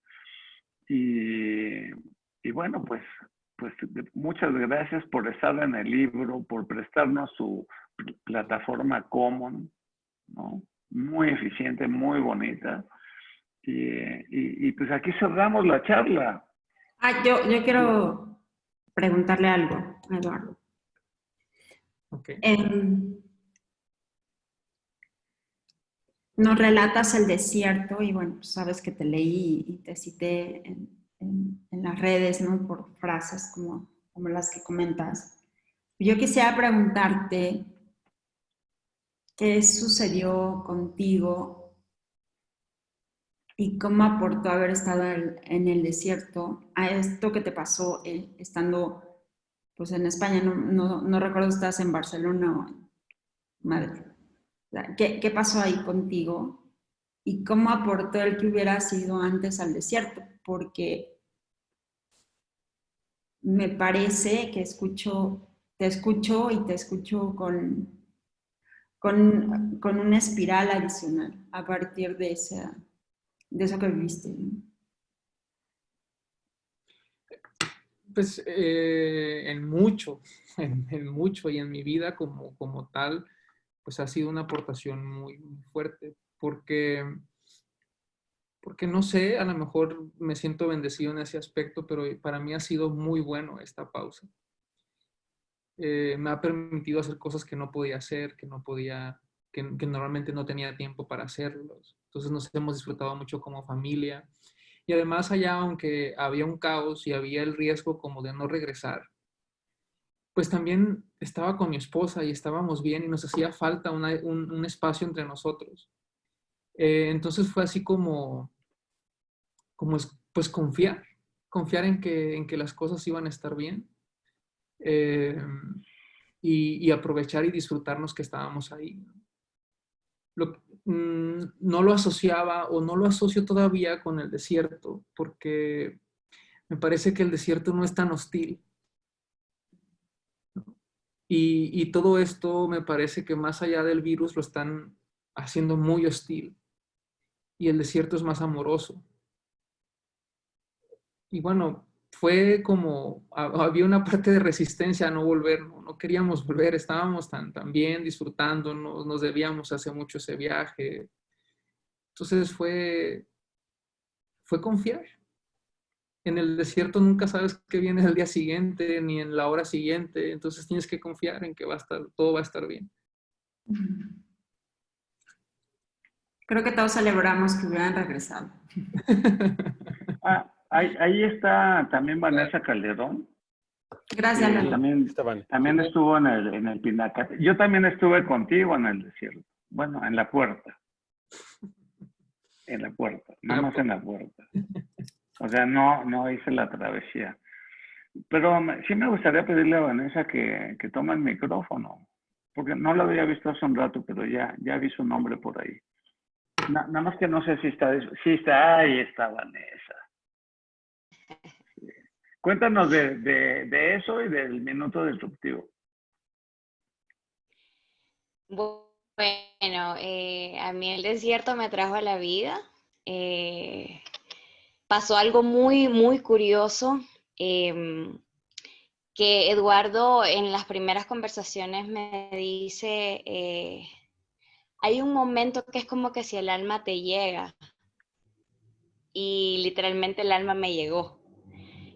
Speaker 3: Y bueno, pues muchas gracias por estar en el libro, por prestarnos su plataforma Common, ¿no? Muy eficiente, muy bonita. Y pues aquí cerramos la charla.
Speaker 7: Yo quiero preguntarle algo a Eduardo.
Speaker 1: Okay.
Speaker 7: Nos relatas el desierto y bueno, sabes que te leí y te cité en las redes, ¿no? Por frases como las que comentas. Yo quisiera preguntarte qué sucedió contigo y cómo aportó haber estado en el desierto a esto que te pasó estando pues en España. No recuerdo si estás en Barcelona o en Madrid. ¿Qué pasó ahí contigo? ¿Y cómo aportó el que hubiera sido antes al desierto? Porque me parece que te escucho con una espiral adicional a partir de eso que viviste, ¿no?
Speaker 1: Pues en mucho, en mucho y en mi vida como tal, pues ha sido una aportación muy, muy fuerte, porque no sé, a lo mejor me siento bendecido en ese aspecto, pero para mí ha sido muy bueno esta pausa. Me ha permitido hacer cosas que no podía hacer, que normalmente no tenía tiempo para hacerlos. Entonces nos hemos disfrutado mucho como familia. Y además allá, aunque había un caos y había el riesgo como de no regresar, pues también estaba con mi esposa y estábamos bien y nos hacía falta un espacio entre nosotros. Entonces fue así como pues confiar en que las cosas iban a estar bien, y aprovechar y disfrutarnos que estábamos ahí. No lo asociaba o no lo asocio todavía con el desierto, porque me parece que el desierto no es tan hostil. Y todo esto me parece que más allá del virus lo están haciendo muy hostil. Y el desierto es más amoroso. Y bueno, fue como, había una parte de resistencia a no volver, no queríamos volver, estábamos tan bien disfrutando, nos debíamos hace mucho ese viaje. Entonces fue confiar. En el desierto nunca sabes qué viene al día siguiente, ni en la hora siguiente, entonces tienes que confiar en que todo va a estar bien.
Speaker 7: Creo que todos celebramos que hubieran regresado.
Speaker 3: Ahí está también Vanessa Calderón.
Speaker 7: Gracias, Lalo.
Speaker 3: También estuvo en el Pinacate. Yo también estuve contigo en el desierto. Bueno, en la puerta. En la puerta, nada más en la puerta. O sea, no hice la travesía. Pero sí me gustaría pedirle a Vanessa que tome el micrófono, porque no lo había visto hace un rato, pero ya vi su nombre por ahí. Nada más que no sé si está... Sí está, ahí está Vanessa. Sí. Cuéntanos de eso y del minuto disruptivo.
Speaker 8: Bueno, a mí el desierto me trajo a la vida. Pasó algo muy, muy curioso, que Eduardo en las primeras conversaciones me dice, hay un momento que es como que si el alma te llega, y literalmente el alma me llegó.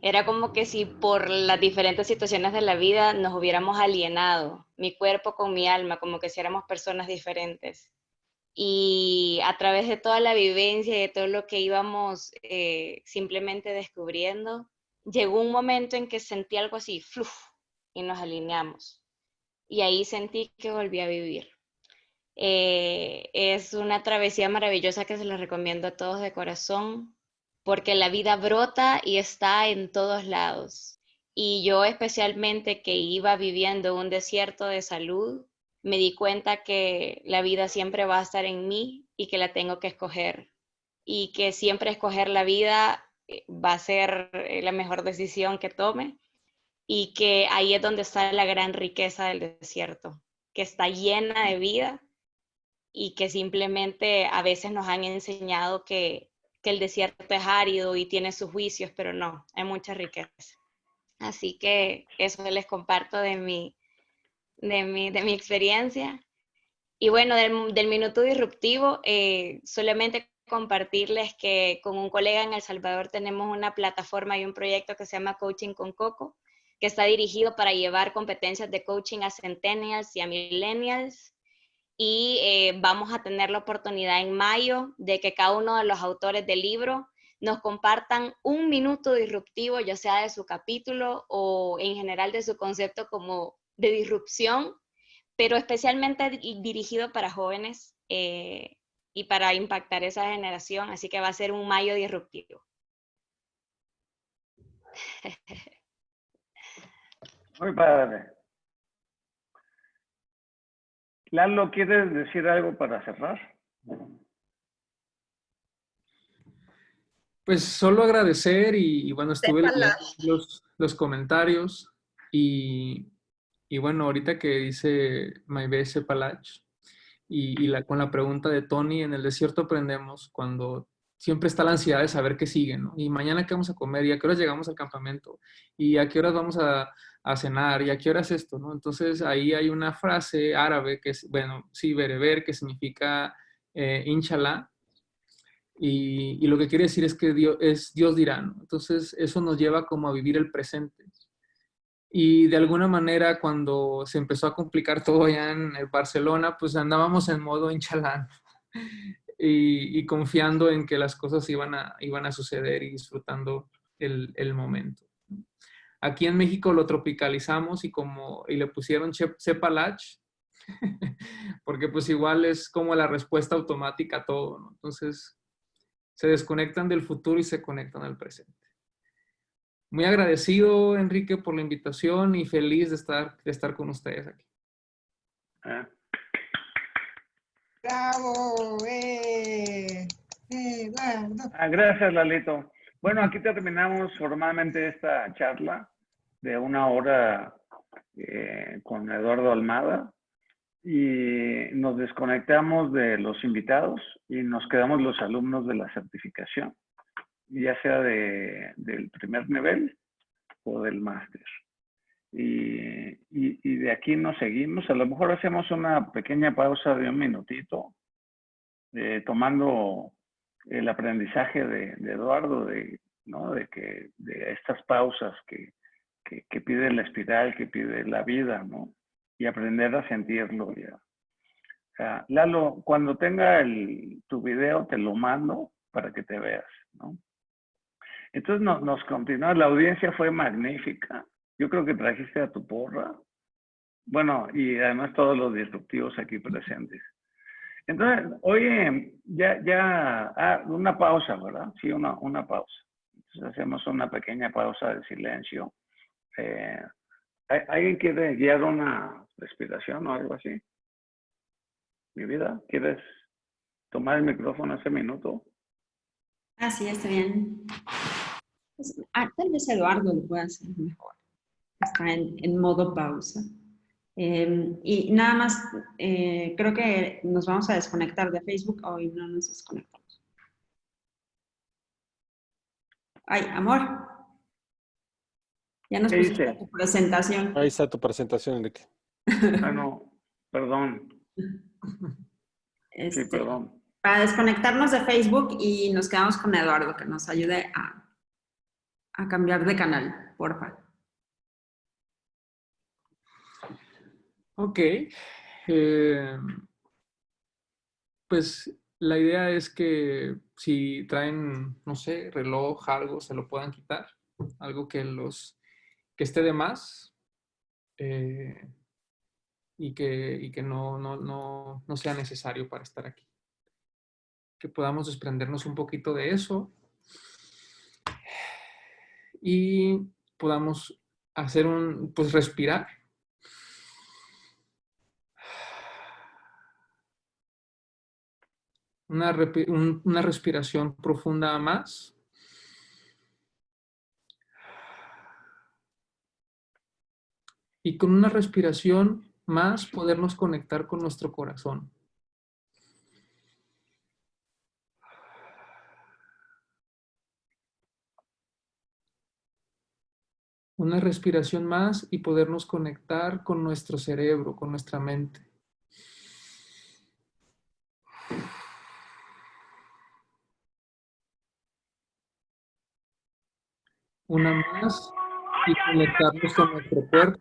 Speaker 8: Era como que si por las diferentes situaciones de la vida nos hubiéramos alienado, mi cuerpo con mi alma, como que si éramos personas diferentes. Y a través de toda la vivencia y de todo lo que íbamos simplemente descubriendo, llegó un momento en que sentí algo así, ¡fluf!, y nos alineamos. Y ahí sentí que volví a vivir. Es una travesía maravillosa que se la recomiendo a todos de corazón, porque la vida brota y está en todos lados. Y yo especialmente, que iba viviendo un desierto de salud, me di cuenta que la vida siempre va a estar en mí y que la tengo que escoger. Y que siempre escoger la vida va a ser la mejor decisión que tome. Y que ahí es donde está la gran riqueza del desierto, que está llena de vida y que simplemente a veces nos han enseñado que el desierto es árido y tiene sus juicios, pero no, hay mucha riqueza. Así que eso les comparto de mi experiencia. Y bueno, del minuto disruptivo, solamente compartirles que con un colega en El Salvador tenemos una plataforma y un proyecto que se llama Coaching con Coco, que está dirigido para llevar competencias de coaching a centennials y a millennials. Y vamos a tener la oportunidad en mayo de que cada uno de los autores del libro nos compartan un minuto disruptivo, ya sea de su capítulo o en general de su concepto como de disrupción, pero especialmente dirigido para jóvenes y para impactar esa generación. Así que va a ser un mayo disruptivo.
Speaker 3: Muy padre. Lalo, ¿quieres decir algo para cerrar?
Speaker 1: Pues solo agradecer y bueno, estuve leyendo los comentarios y bueno, ahorita que dice Maybe Sepalach con la pregunta de Tony, en el desierto aprendemos cuando siempre está la ansiedad de saber qué sigue, ¿no? Y mañana qué vamos a comer, y a qué horas llegamos al campamento, y a qué horas vamos a cenar, y a qué horas esto, ¿no? Entonces ahí hay una frase árabe que es, bueno, sí, bereber, que significa inshallah, y lo que quiere decir es que Dios dirá, ¿no? Entonces eso nos lleva como a vivir el presente. Y de alguna manera cuando se empezó a complicar todo allá en Barcelona, pues andábamos en modo inshallah y confiando en que las cosas iban a suceder y disfrutando el momento. Aquí en México lo tropicalizamos y le pusieron Sepalach, porque pues igual es como la respuesta automática a todo, ¿no? Entonces se desconectan del futuro y se conectan al presente. Muy agradecido, Enrique, por la invitación y feliz de estar con ustedes aquí.
Speaker 9: ¡Bravo!
Speaker 3: Gracias, Lalito. Bueno, aquí terminamos formalmente esta charla de 1 hora con Eduardo Almada y nos desconectamos de los invitados y nos quedamos los alumnos de la certificación, ya sea del primer nivel o del máster. Y de aquí nos seguimos. A lo mejor hacemos una pequeña pausa de 1 minutito, tomando el aprendizaje de Eduardo, ¿no? de estas pausas que pide la espiral, que pide la vida, ¿no? Y aprender a sentirlo ya. O sea, Lalo, cuando tenga tu video te lo mando para que te veas, ¿no? Entonces nos continúa. La audiencia fue magnífica. Yo creo que trajiste a tu porra. Bueno, y además todos los disruptivos aquí presentes. Entonces, oye, una pausa, ¿verdad? Sí, una pausa. Entonces hacemos una pequeña pausa de silencio. ¿Alguien quiere guiar una respiración o algo así? Mi vida, ¿quieres tomar el micrófono ese minuto?
Speaker 7: Ah, sí, está bien. Pues, tal vez Eduardo lo pueda hacer mejor. Está en modo pausa. Y nada más, creo que nos vamos a desconectar de Facebook. Hoy no nos desconectamos. Ay, amor. Ya nos pusiste tu presentación.
Speaker 2: Ahí está tu presentación, Enrique.
Speaker 3: Ah, no, perdón. Sí, perdón.
Speaker 7: Para desconectarnos de Facebook y nos quedamos con Eduardo, que nos ayude a cambiar de canal, porfa.
Speaker 1: Ok. Pues la idea es que si traen, no sé, reloj, algo, se lo puedan quitar. Algo que esté de más y que no sea necesario para estar aquí. Que podamos desprendernos un poquito de eso y podamos hacer pues respirar. Una respiración profunda más. Y con una respiración más podernos conectar con nuestro corazón. Una respiración más y podernos conectar con nuestro cerebro, con nuestra mente. Una más y conectarnos con nuestro cuerpo.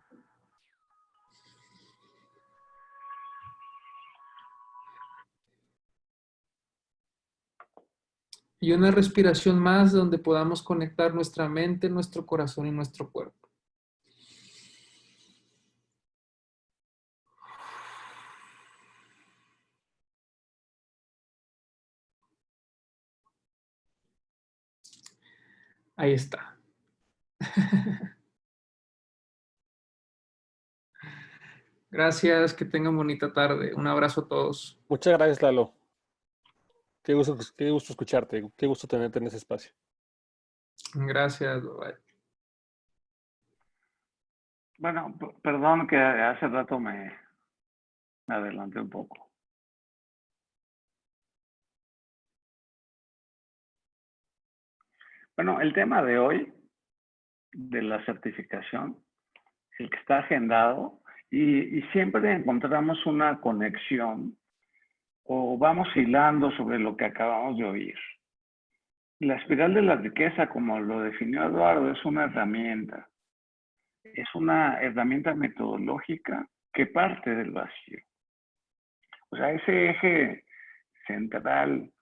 Speaker 1: Y una respiración más donde podamos conectar nuestra mente, nuestro corazón y nuestro cuerpo. Ahí está. Gracias, que tengan bonita tarde. Un abrazo a todos.
Speaker 2: Muchas gracias, Lalo. Qué gusto escucharte, qué gusto tenerte en ese espacio.
Speaker 1: Gracias, bye.
Speaker 3: Bueno, perdón que hace rato me adelanté un poco. Bueno, el tema de hoy, de la certificación, el que está agendado, y siempre encontramos una conexión o vamos hilando sobre lo que acabamos de oír. La espiral de la riqueza, como lo definió Eduardo, es una herramienta. Es una herramienta metodológica que parte del vacío. O sea, ese eje central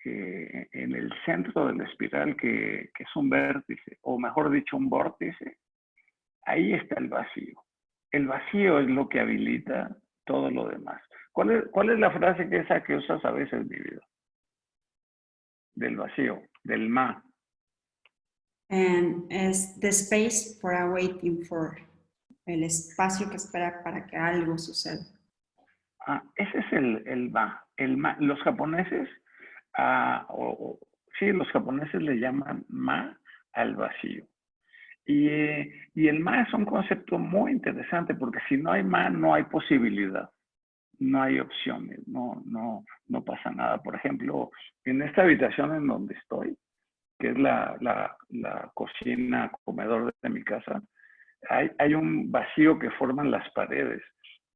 Speaker 3: en el centro de la espiral, que es un vértice, o mejor dicho, un vórtice, ahí está el vacío. El vacío es lo que habilita todo lo demás. ¿Cuál es la frase que usas a veces, mi vida? Del vacío, del ma.
Speaker 7: Es the space for awaiting for, el espacio que espera para que algo suceda.
Speaker 3: Ese es el ma. Los japoneses, los japoneses le llaman ma al vacío. Y el ma es un concepto muy interesante porque si no hay ma, no hay posibilidad, no hay opciones, no pasa nada. Por ejemplo, en esta habitación en donde estoy, que es la cocina, comedor de mi casa, hay un vacío que forman las paredes.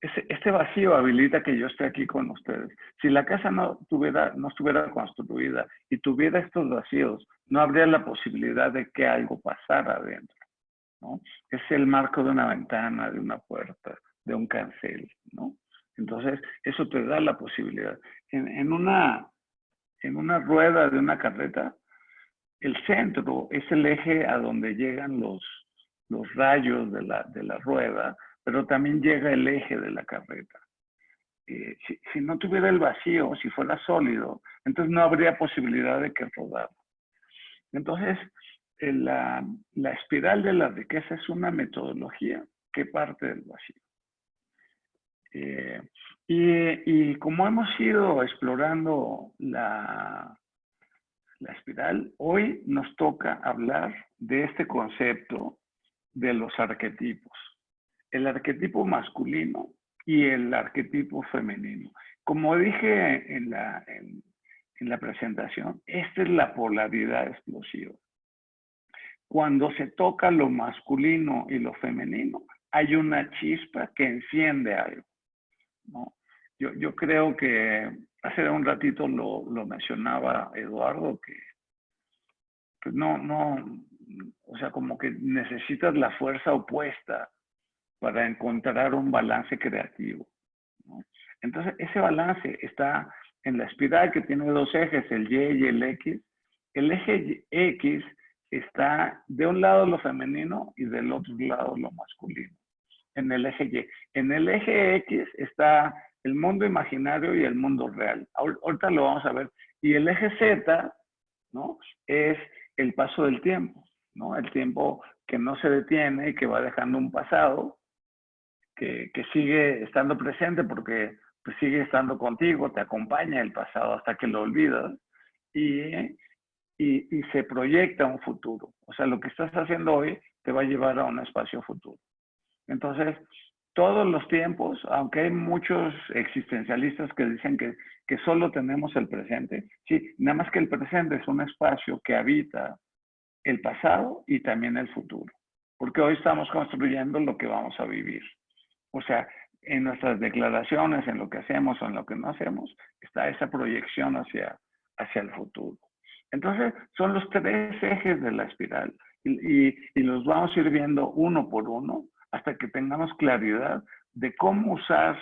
Speaker 3: Este vacío habilita que yo esté aquí con ustedes. Si la casa no estuviera construida y tuviera estos vacíos, no habría la posibilidad de que algo pasara adentro, ¿no? Es el marco de una ventana, de una puerta, de un cancel, ¿no? Entonces, eso te da la posibilidad. En una rueda de una carreta, el centro es el eje a donde llegan los rayos de la rueda, pero también llega el eje de la carreta. Si no tuviera el vacío, si fuera sólido, entonces no habría posibilidad de que rodara. Entonces, la espiral de la riqueza es una metodología que parte del vacío. Y como hemos ido explorando la espiral, hoy nos toca hablar de este concepto de los arquetipos. El arquetipo masculino y el arquetipo femenino. Como dije en la presentación, esta es la polaridad explosiva. Cuando se toca lo masculino y lo femenino, hay una chispa que enciende algo, ¿no? Yo creo que hace un ratito lo mencionaba Eduardo, que pues o sea, como que necesitas la fuerza opuesta para encontrar un balance creativo, ¿no? Entonces, ese balance está en la espiral que tiene dos ejes, el Y y el X. El eje X está de un lado lo femenino y del otro lado lo masculino, en el eje Y. En el eje X está el mundo imaginario y el mundo real. Ahorita lo vamos a ver. Y el eje Z, ¿no?, es el paso del tiempo, ¿no? El tiempo que no se detiene y que va dejando un pasado que sigue estando presente porque pues, sigue estando contigo, te acompaña el pasado hasta que lo olvidas y se proyecta un futuro. O sea, lo que estás haciendo hoy te va a llevar a un espacio futuro. Entonces, todos los tiempos, aunque hay muchos existencialistas que dicen que solo tenemos el presente, sí, nada más que el presente es un espacio que habita el pasado y también el futuro. porque hoy estamos construyendo lo que vamos a vivir. O sea, en nuestras declaraciones, en lo que hacemos o en lo que no hacemos, está esa proyección hacia el futuro. Entonces, son los 3 ejes de la espiral y los vamos a ir viendo uno por uno hasta que tengamos claridad de cómo usar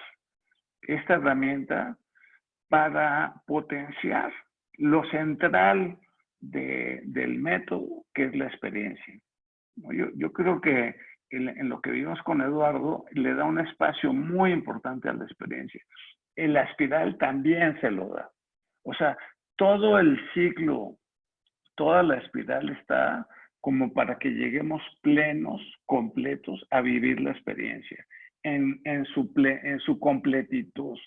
Speaker 3: esta herramienta para potenciar lo central del método, que es la experiencia. Yo creo que en lo que vimos con Eduardo, le da un espacio muy importante a la experiencia. En la espiral también se lo da. O sea, todo el ciclo, toda la espiral está como para que lleguemos plenos, completos a vivir la experiencia en su completitud,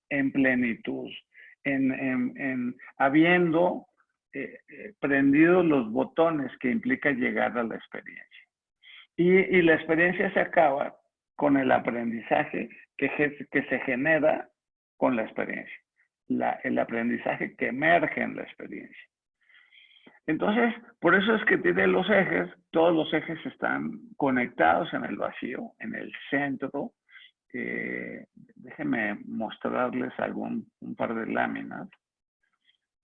Speaker 3: en plenitud, habiendo prendido los botones que implica llegar a la experiencia. Y la experiencia se acaba con el aprendizaje que se genera con la experiencia, el aprendizaje que emerge en la experiencia. Entonces, por eso es que tiene los ejes, todos los ejes están conectados en el vacío, en el centro. Déjenme mostrarles un par de láminas.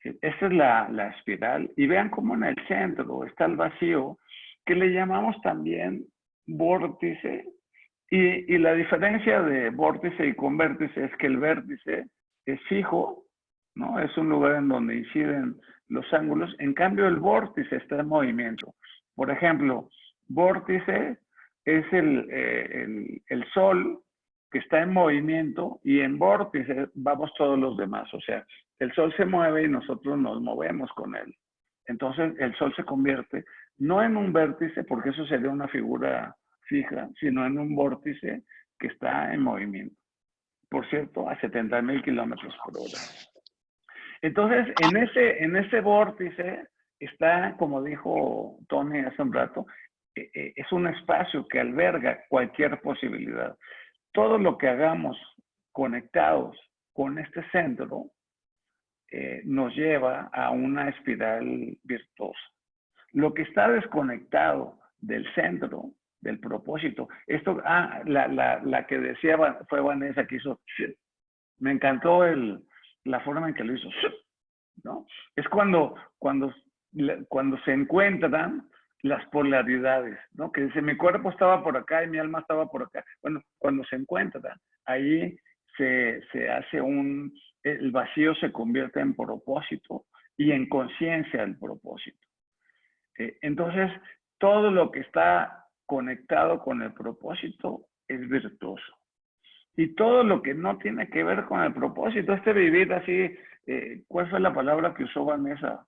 Speaker 3: Esta es la espiral y vean cómo en el centro está el vacío, que le llamamos también vórtice, y la diferencia de vórtice y con vértice es que el vértice es fijo, ¿no? Es un lugar en donde inciden los ángulos, en cambio el vórtice está en movimiento. Por ejemplo, vórtice es el Sol que está en movimiento y en vórtice vamos todos los demás, o sea, el Sol se mueve y nosotros nos movemos con él. Entonces el Sol se convierte no en un vértice, porque eso sería una figura fija, sino en un vórtice que está en movimiento. Por cierto, a 70,000 kilómetros por hora. Entonces, en ese vórtice está, como dijo Tony hace un rato, es un espacio que alberga cualquier posibilidad. Todo lo que hagamos conectados con este centro nos lleva a una espiral virtuosa. Lo que está desconectado del centro, del propósito, la que decía fue Vanessa, que hizo, me encantó la forma en que lo hizo, ¿no? Es cuando se encuentran las polaridades, ¿no? Que dice, mi cuerpo estaba por acá y mi alma estaba por acá. Bueno, cuando se encuentran, ahí se hace el vacío se convierte en propósito y en conciencia del propósito. Entonces, todo lo que está conectado con el propósito es virtuoso. Y todo lo que no tiene que ver con el propósito, vivir así, ¿cuál fue la palabra que usó Vanessa?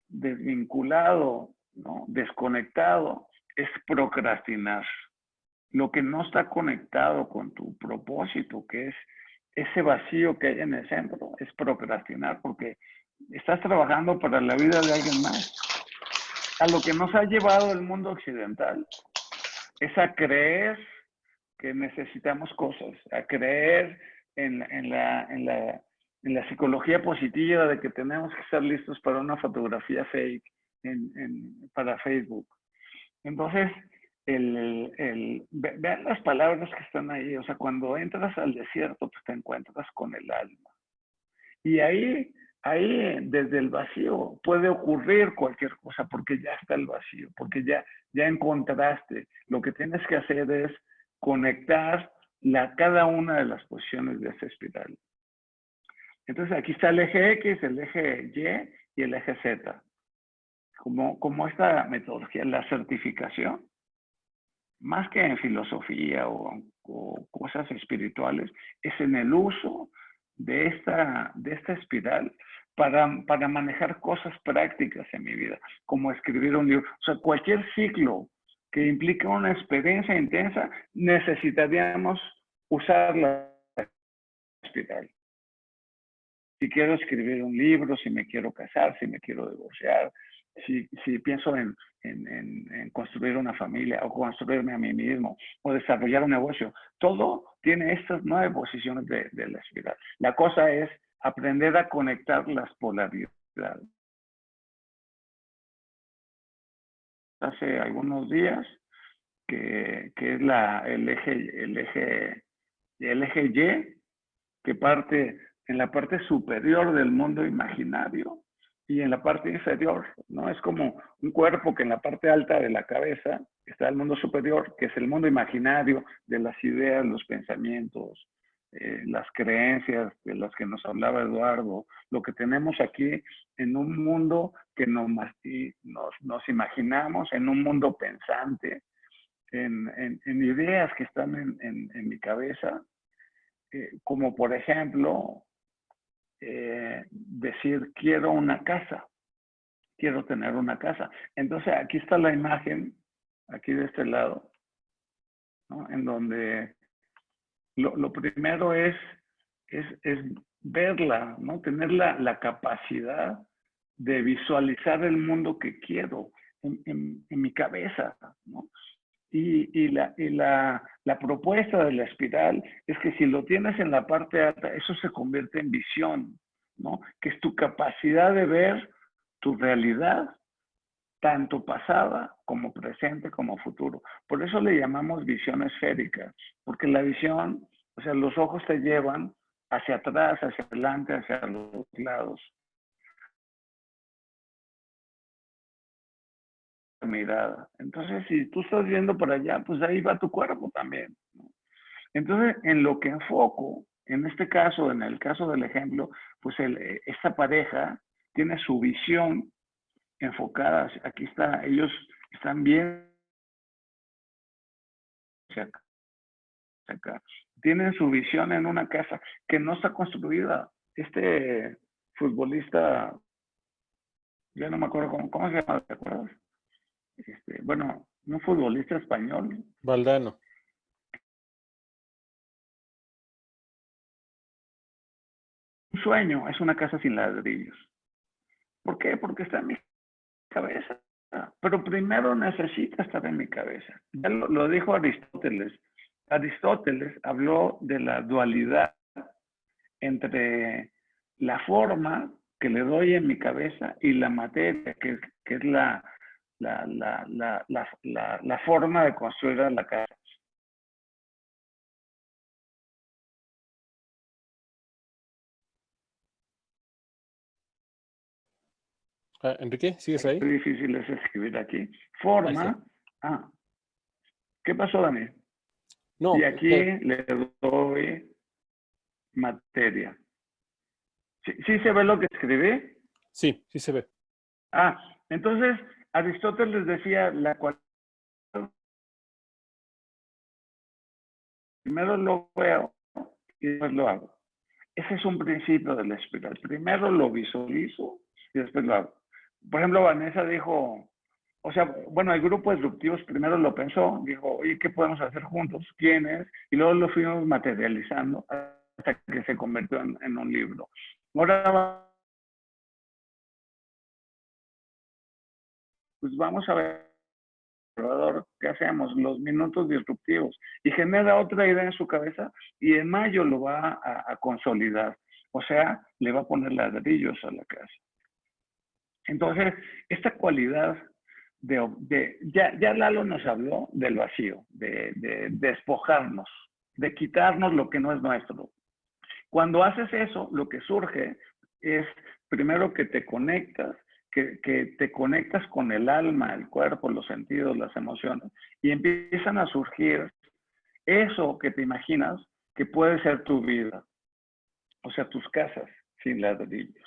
Speaker 3: Desvinculado, ¿no? Desconectado, es procrastinar. Lo que no está conectado con tu propósito, que es ese vacío que hay en el centro, es procrastinar, porque estás trabajando para la vida de alguien más. A lo que nos ha llevado el mundo occidental es a creer que necesitamos cosas, a creer en la psicología positiva de que tenemos que estar listos para una fotografía fake para Facebook. Entonces, vean las palabras que están ahí. O sea, cuando entras al desierto, pues te encuentras con el alma. Y ahí, desde el vacío, puede ocurrir cualquier cosa, porque ya está el vacío, porque ya encontraste. Lo que tienes que hacer es conectar cada una de las posiciones de esa espiral. Entonces, aquí está el eje X, el eje Y y el eje Z. Como esta metodología, la certificación, más que en filosofía o cosas espirituales, es en el uso de esta espiral para manejar cosas prácticas en mi vida, como escribir un libro. O sea, cualquier ciclo que implique una experiencia intensa, necesitaríamos usar la espiral. Si quiero escribir un libro, si me quiero casar, si me quiero divorciar, si pienso en construir una familia o construirme a mí mismo o desarrollar un negocio, todo tiene estas 9 posiciones de la espiral. La cosa es aprender a conectar las polaridades. Hace algunos días que es el eje Y, que parte en la parte superior del mundo imaginario y en la parte inferior, ¿no? Es como un cuerpo que en la parte alta de la cabeza está el mundo superior, que es el mundo imaginario de las ideas, los pensamientos, las creencias de las que nos hablaba Eduardo, lo que tenemos aquí en un mundo que nos imaginamos, en un mundo pensante, en ideas que están en mi cabeza, como por ejemplo, decir, quiero una casa, quiero tener una casa. Entonces, aquí está la imagen, aquí de este lado, ¿no? En donde lo primero es verla, ¿no? Tener la capacidad de visualizar el mundo que quiero en mi cabeza, ¿no? Y la propuesta de la espiral es que si lo tienes en la parte alta, eso se convierte en visión, ¿no? Que es tu capacidad de ver tu realidad, tanto pasada como presente como futuro. Por eso le llamamos visión esférica, porque la visión, o sea, los ojos te llevan hacia atrás, hacia adelante, hacia los lados. Mirada. Entonces, si tú estás viendo para allá, pues ahí va tu cuerpo también, ¿no? Entonces, en lo que enfoco, en este caso, en el caso del ejemplo, pues esta pareja tiene su visión enfocada. Aquí está, ellos están bien acá, acá. Tienen su visión en una casa que no está construida. Este futbolista, ya no me acuerdo cómo se llama, ¿te acuerdas? Bueno, un futbolista español.
Speaker 2: Valdano.
Speaker 3: Un sueño es una casa sin ladrillos. ¿Por qué? Porque está en mi cabeza. Pero primero necesita estar en mi cabeza. Ya lo dijo Aristóteles. Aristóteles habló de la dualidad entre la forma que le doy en mi cabeza y la materia, que es la forma de construir a la casa.
Speaker 2: Enrique, ¿sigues ahí?
Speaker 3: Qué difícil es escribir aquí. Forma. ¿Qué pasó, Dani?
Speaker 2: No.
Speaker 3: Y aquí le doy materia. ¿Sí se ve lo que escribí?
Speaker 2: Sí, sí se ve.
Speaker 3: Entonces, Aristóteles decía, la cual primero lo veo y después lo hago. Ese es un principio de la espiral. Primero lo visualizo y después lo hago. Por ejemplo, Vanessa dijo, o sea, bueno, el grupo de disruptivos primero lo pensó, dijo, oye, ¿qué podemos hacer juntos? ¿Quiénes? Y luego lo fuimos materializando hasta que se convirtió en un libro. Ahora, pues vamos a ver, ¿qué hacemos? Los minutos disruptivos. Y genera otra idea en su cabeza y en mayo lo va a consolidar. O sea, le va a poner ladrillos a la casa. Entonces, esta cualidad ya Lalo nos habló del vacío, de despojarnos, de quitarnos lo que no es nuestro. Cuando haces eso, lo que surge es primero que te conectas, que te conectas con el alma, el cuerpo, los sentidos, las emociones, y empiezan a surgir eso que te imaginas que puede ser tu vida, o sea, tus casas sin ladrillos.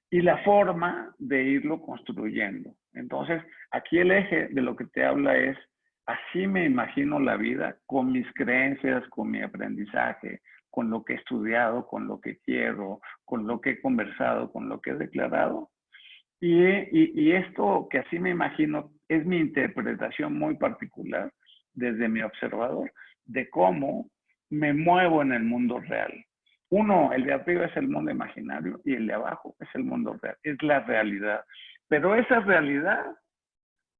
Speaker 3: Y la forma de irlo construyendo. Entonces, aquí el eje de lo que te habla es, así me imagino la vida con mis creencias, con mi aprendizaje, con lo que he estudiado, con lo que quiero, con lo que he conversado, con lo que he declarado. Y esto que así me imagino es mi interpretación muy particular desde mi observador de cómo me muevo en el mundo real. Uno, el de arriba es el mundo imaginario y el de abajo es el mundo real, es la realidad. Pero esa realidad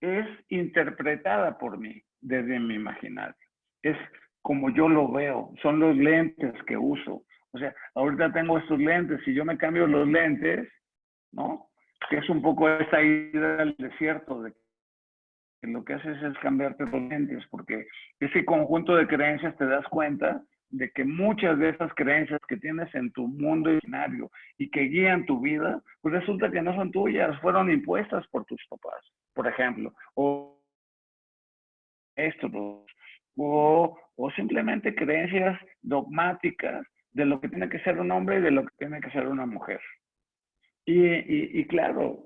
Speaker 3: es interpretada por mí desde mi imaginario. Es como yo lo veo, son los lentes que uso. O sea, ahorita tengo estos lentes, si yo me cambio los lentes, ¿no? Que es un poco esta ida al desierto de lo que haces es cambiarte los lentes, porque ese conjunto de creencias te das cuenta de que muchas de esas creencias que tienes en tu mundo imaginario y que guían tu vida, pues resulta que no son tuyas, fueron impuestas por tus papás, por ejemplo, o maestros, o simplemente creencias dogmáticas de lo que tiene que ser un hombre y de lo que tiene que ser una mujer. Y claro,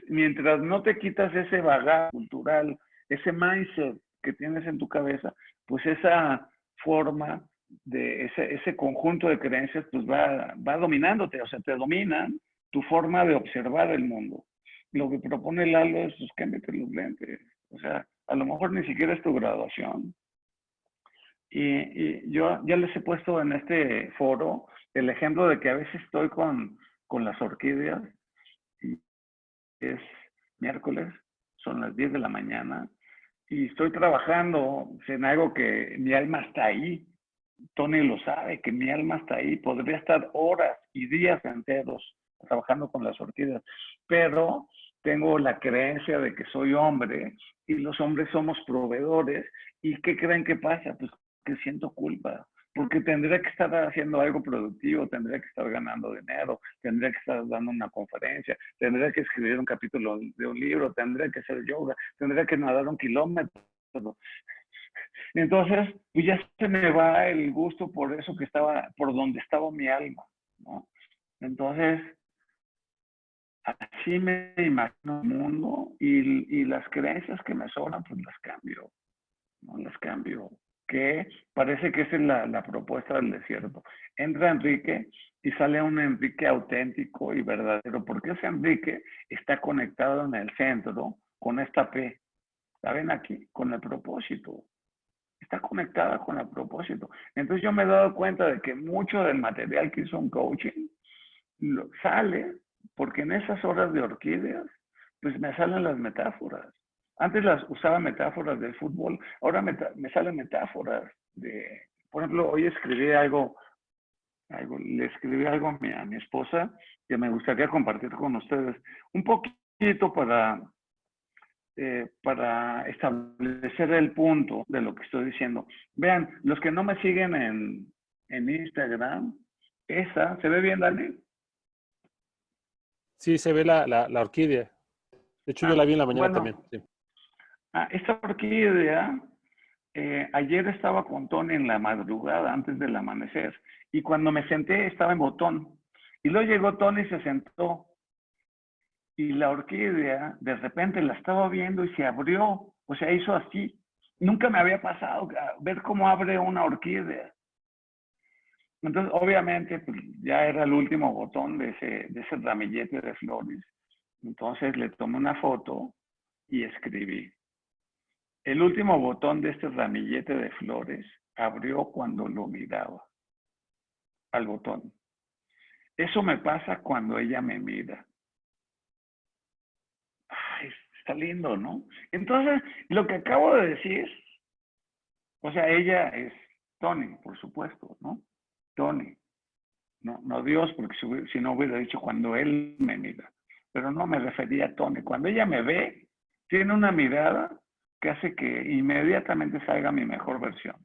Speaker 3: mientras no te quitas ese bagaje cultural, ese mindset que tienes en tu cabeza, pues esa forma de ese conjunto de creencias pues va dominándote, o sea, te dominan tu forma de observar el mundo. Lo que propone Lalo es pues, cámbiate los lentes, o sea, a lo mejor ni siquiera es tu graduación. Y yo ya les he puesto en este foro el ejemplo de que a veces estoy con las orquídeas y es miércoles, son las 10 de la mañana y estoy trabajando en algo que mi alma está ahí. Tony lo sabe, que mi alma está ahí. Podría estar horas y días enteros trabajando con las orquídeas, pero tengo la creencia de que soy hombre y los hombres somos proveedores. ¿Y qué creen que pasa? Pues que siento culpa, porque tendría que estar haciendo algo productivo, tendría que estar ganando dinero, tendría que estar dando una conferencia, tendría que escribir un capítulo de un libro, tendría que hacer yoga, tendría que nadar 1 kilómetro. Entonces, pues ya se me va el gusto por eso que estaba, por donde estaba mi alma, ¿no? Entonces, así me imagino el mundo y las creencias que me sobran, pues las cambio, ¿no? Las cambio. Que parece que esa es la propuesta del desierto. Entra Enrique y sale un Enrique auténtico y verdadero, porque ese Enrique está conectado en el centro con esta P. ¿La ven aquí? Con el propósito. Está conectada con el propósito. Entonces yo me he dado cuenta de que mucho del material que hizo un coaching sale porque en esas horas de orquídeas, pues me salen las metáforas. Antes las usaba metáforas del fútbol, ahora me salen metáforas de, por ejemplo, hoy escribí le escribí algo a mi esposa que me gustaría compartir con ustedes. Un poquito para establecer el punto de lo que estoy diciendo. Vean, los que no me siguen en Instagram, ¿se ve bien, Dani?
Speaker 2: Sí, se ve la orquídea. De hecho, yo la vi en la mañana también. Sí.
Speaker 3: Esta orquídea, ayer estaba con Tony en la madrugada, antes del amanecer, y cuando me senté estaba en botón. Y luego llegó Tony y se sentó. Y la orquídea, de repente la estaba viendo y se abrió, o sea, hizo así. Nunca me había pasado ver cómo abre una orquídea. Entonces, obviamente, pues, ya era el último botón de ese ramillete de flores. Entonces le tomé una foto y escribí. El último botón de este ramillete de flores abrió cuando lo miraba al botón. Eso me pasa cuando ella me mira. Ay, está lindo, ¿no? Entonces, lo que acabo de decir, o sea, ella es Tony, por supuesto, ¿no? Tony. No Dios, porque si no hubiera dicho cuando él me mira. Pero no me refería a Tony. Cuando ella me ve, tiene una mirada que hace que inmediatamente salga mi mejor versión.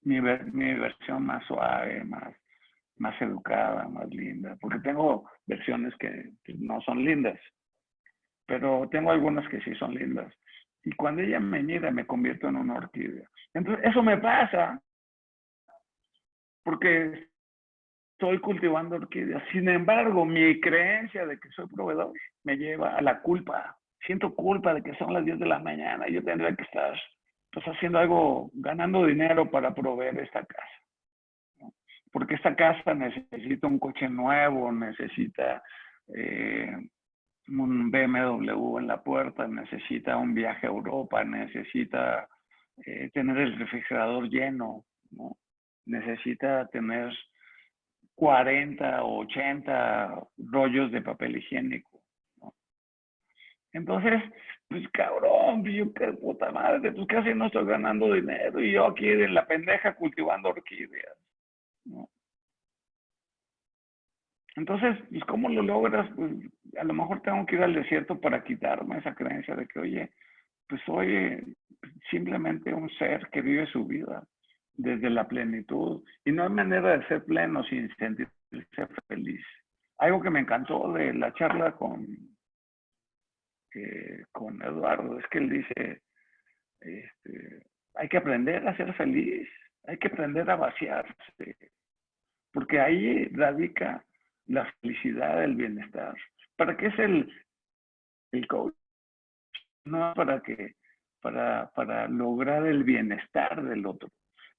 Speaker 3: Mi versión más suave, más educada, más linda. Porque tengo versiones que no son lindas. Pero tengo algunas que sí son lindas. Y cuando ella me mira, me convierto en una orquídea. Entonces, eso me pasa porque estoy cultivando orquídeas. Sin embargo, mi creencia de que soy proveedor me lleva a la culpa. Siento culpa de que son las 10 de la mañana y yo tendría que estar pues, haciendo algo, ganando dinero para proveer esta casa, ¿no? Porque esta casa necesita un coche nuevo, necesita un BMW en la puerta, necesita un viaje a Europa, necesita tener el refrigerador lleno, ¿no? Necesita tener 40 o 80 rollos de papel higiénico, ¿no? Entonces, pues cabrón, yo qué puta madre, pues casi no estoy ganando dinero y yo aquí en la pendeja cultivando orquídeas, ¿no? Entonces, pues, ¿cómo lo logras? Pues, a lo mejor tengo que ir al desierto para quitarme esa creencia de que, oye, pues soy simplemente un ser que vive su vida desde la plenitud. Y no hay manera de ser pleno sin sentirse feliz. Algo que me encantó de la charla con Eduardo es que él dice, hay que aprender a ser feliz, hay que aprender a vaciarse, porque ahí radica la felicidad, el bienestar. ¿Para qué es el coach? No para lograr el bienestar del otro.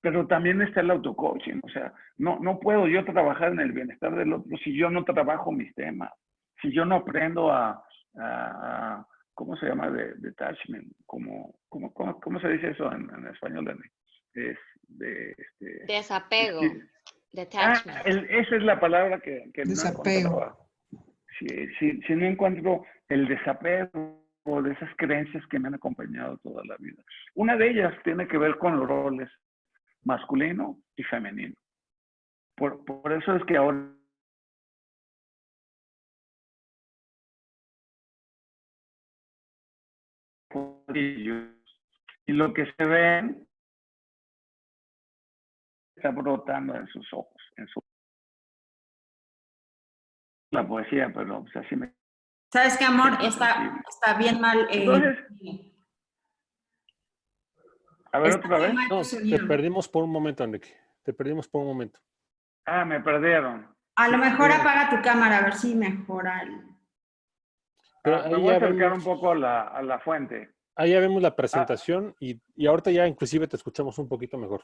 Speaker 3: Pero también está el auto-coaching. O sea, no puedo yo trabajar en el bienestar del otro si yo no trabajo mis temas, si yo no aprendo a ¿cómo se llama? Detachment. ¿Cómo se dice eso en español, Dani?
Speaker 8: Desapego. Detachment.
Speaker 3: Esa es la palabra que
Speaker 9: Desapego.
Speaker 3: no encontraba. Si no encuentro el desapego de esas creencias que me han acompañado toda la vida. Una de ellas tiene que ver con los roles masculino y femenino. Por eso es que ahora y lo que se ven está brotando en sus ojos, la poesía, pero pues así me...
Speaker 7: ¿Sabes qué, amor? Está bien mal.
Speaker 3: Entonces, a ver,
Speaker 7: está
Speaker 3: otra vez.
Speaker 7: mal
Speaker 2: No,
Speaker 7: tu sonido.
Speaker 2: te perdimos por un momento, Enrique. Te perdimos por un momento.
Speaker 3: Ah, me perdieron.
Speaker 7: A lo mejor apaga tu cámara, a ver si mejora el...
Speaker 2: Pero
Speaker 3: Me
Speaker 2: ahí
Speaker 3: voy a
Speaker 2: ya
Speaker 3: acercar
Speaker 2: vemos,
Speaker 3: un poco a la fuente.
Speaker 2: ahí ya vemos la presentación y ahorita ya inclusive te escuchamos un poquito mejor.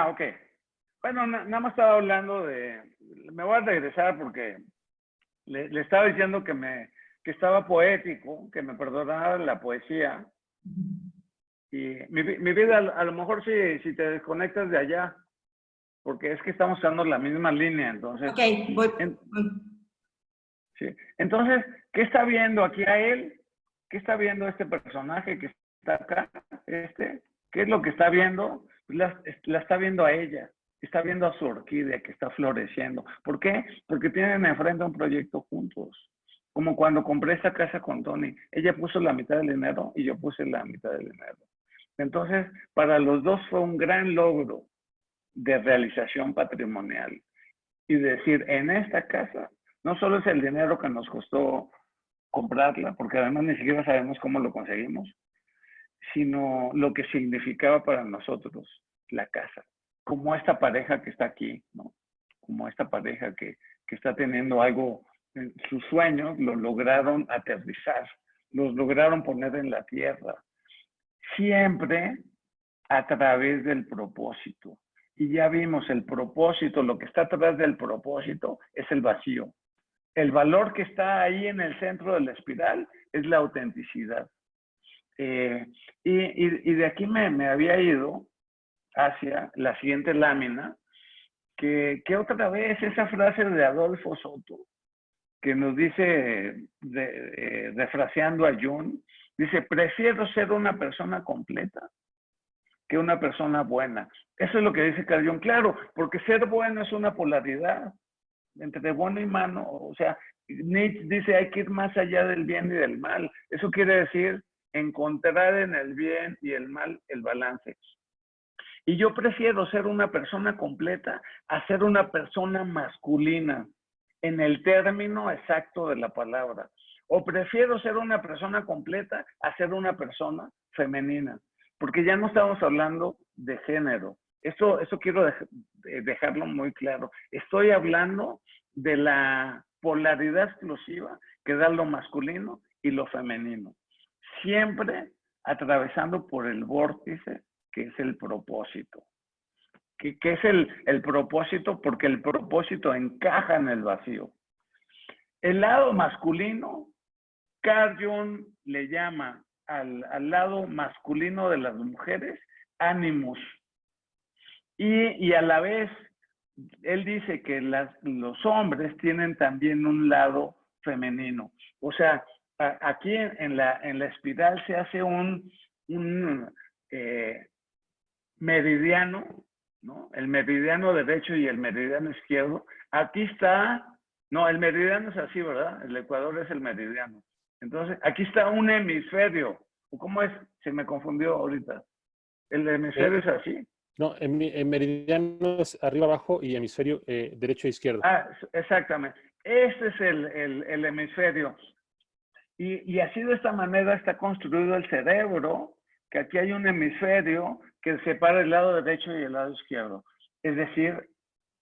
Speaker 3: Ok. Bueno, nada más estaba hablando de... Me voy a regresar porque le estaba diciendo que estaba poético, que me perdonara la poesía. Y mi vida, a lo mejor si te desconectas de allá, porque es que estamos usando la misma línea, entonces...
Speaker 7: Ok, voy.
Speaker 3: Sí. Entonces, ¿qué está viendo aquí a él? ¿Qué está viendo este personaje que está acá? ¿Qué es lo que está viendo? La está viendo a ella. Está viendo a su orquídea que está floreciendo. ¿Por qué? Porque tienen enfrente un proyecto juntos. Como cuando compré esta casa con Tony. Ella puso la mitad del dinero y yo puse la mitad del dinero. Entonces, para los dos fue un gran logro de realización patrimonial. Y decir, en esta casa, no solo es el dinero que nos costó comprarla, porque además ni siquiera sabemos cómo lo conseguimos, sino lo que significaba para nosotros la casa. Como esta pareja que está aquí, ¿no? Como esta pareja que está teniendo algo, en sus sueños lo lograron aterrizar, los lograron poner en la tierra, siempre a través del propósito. Y ya vimos el propósito, lo que está atrás del propósito es el vacío. El valor que está ahí en el centro de la espiral es la autenticidad. Y de aquí me había ido hacia la siguiente lámina, que otra vez esa frase de Adolfo Soto, que nos dice, refraseando a Jung, dice, prefiero ser una persona completa que una persona buena. Eso es lo que dice Carl Jung, claro, porque ser bueno es una polaridad entre bueno y malo. O sea, Nietzsche dice hay que ir más allá del bien y del mal. Eso quiere decir encontrar en el bien y el mal el balance. Y yo prefiero ser una persona completa a ser una persona masculina, en el término exacto de la palabra. O prefiero ser una persona completa a ser una persona femenina, porque ya no estamos hablando de género. Eso quiero dejarlo muy claro. Estoy hablando de la polaridad exclusiva que da lo masculino y lo femenino. Siempre atravesando por el vórtice que es el propósito. ¿Qué es el propósito? Porque el propósito encaja en el vacío. El lado masculino, Carl Jung le llama al lado masculino de las mujeres animus. Y a la vez, él dice que los hombres tienen también un lado femenino. O sea, aquí en la espiral se hace un meridiano, ¿no? El meridiano derecho y el meridiano izquierdo. Aquí está No, el meridiano es así, ¿verdad? El Ecuador es el meridiano. Entonces, aquí está un hemisferio. ¿Cómo es? Se me confundió ahorita. ¿El hemisferio es así?
Speaker 2: No, en meridiano es arriba, abajo y hemisferio derecho e izquierdo.
Speaker 3: Ah, exactamente. Este es el hemisferio. Y así de esta manera está construido el cerebro, que aquí hay un hemisferio que separa el lado derecho y el lado izquierdo. Es decir,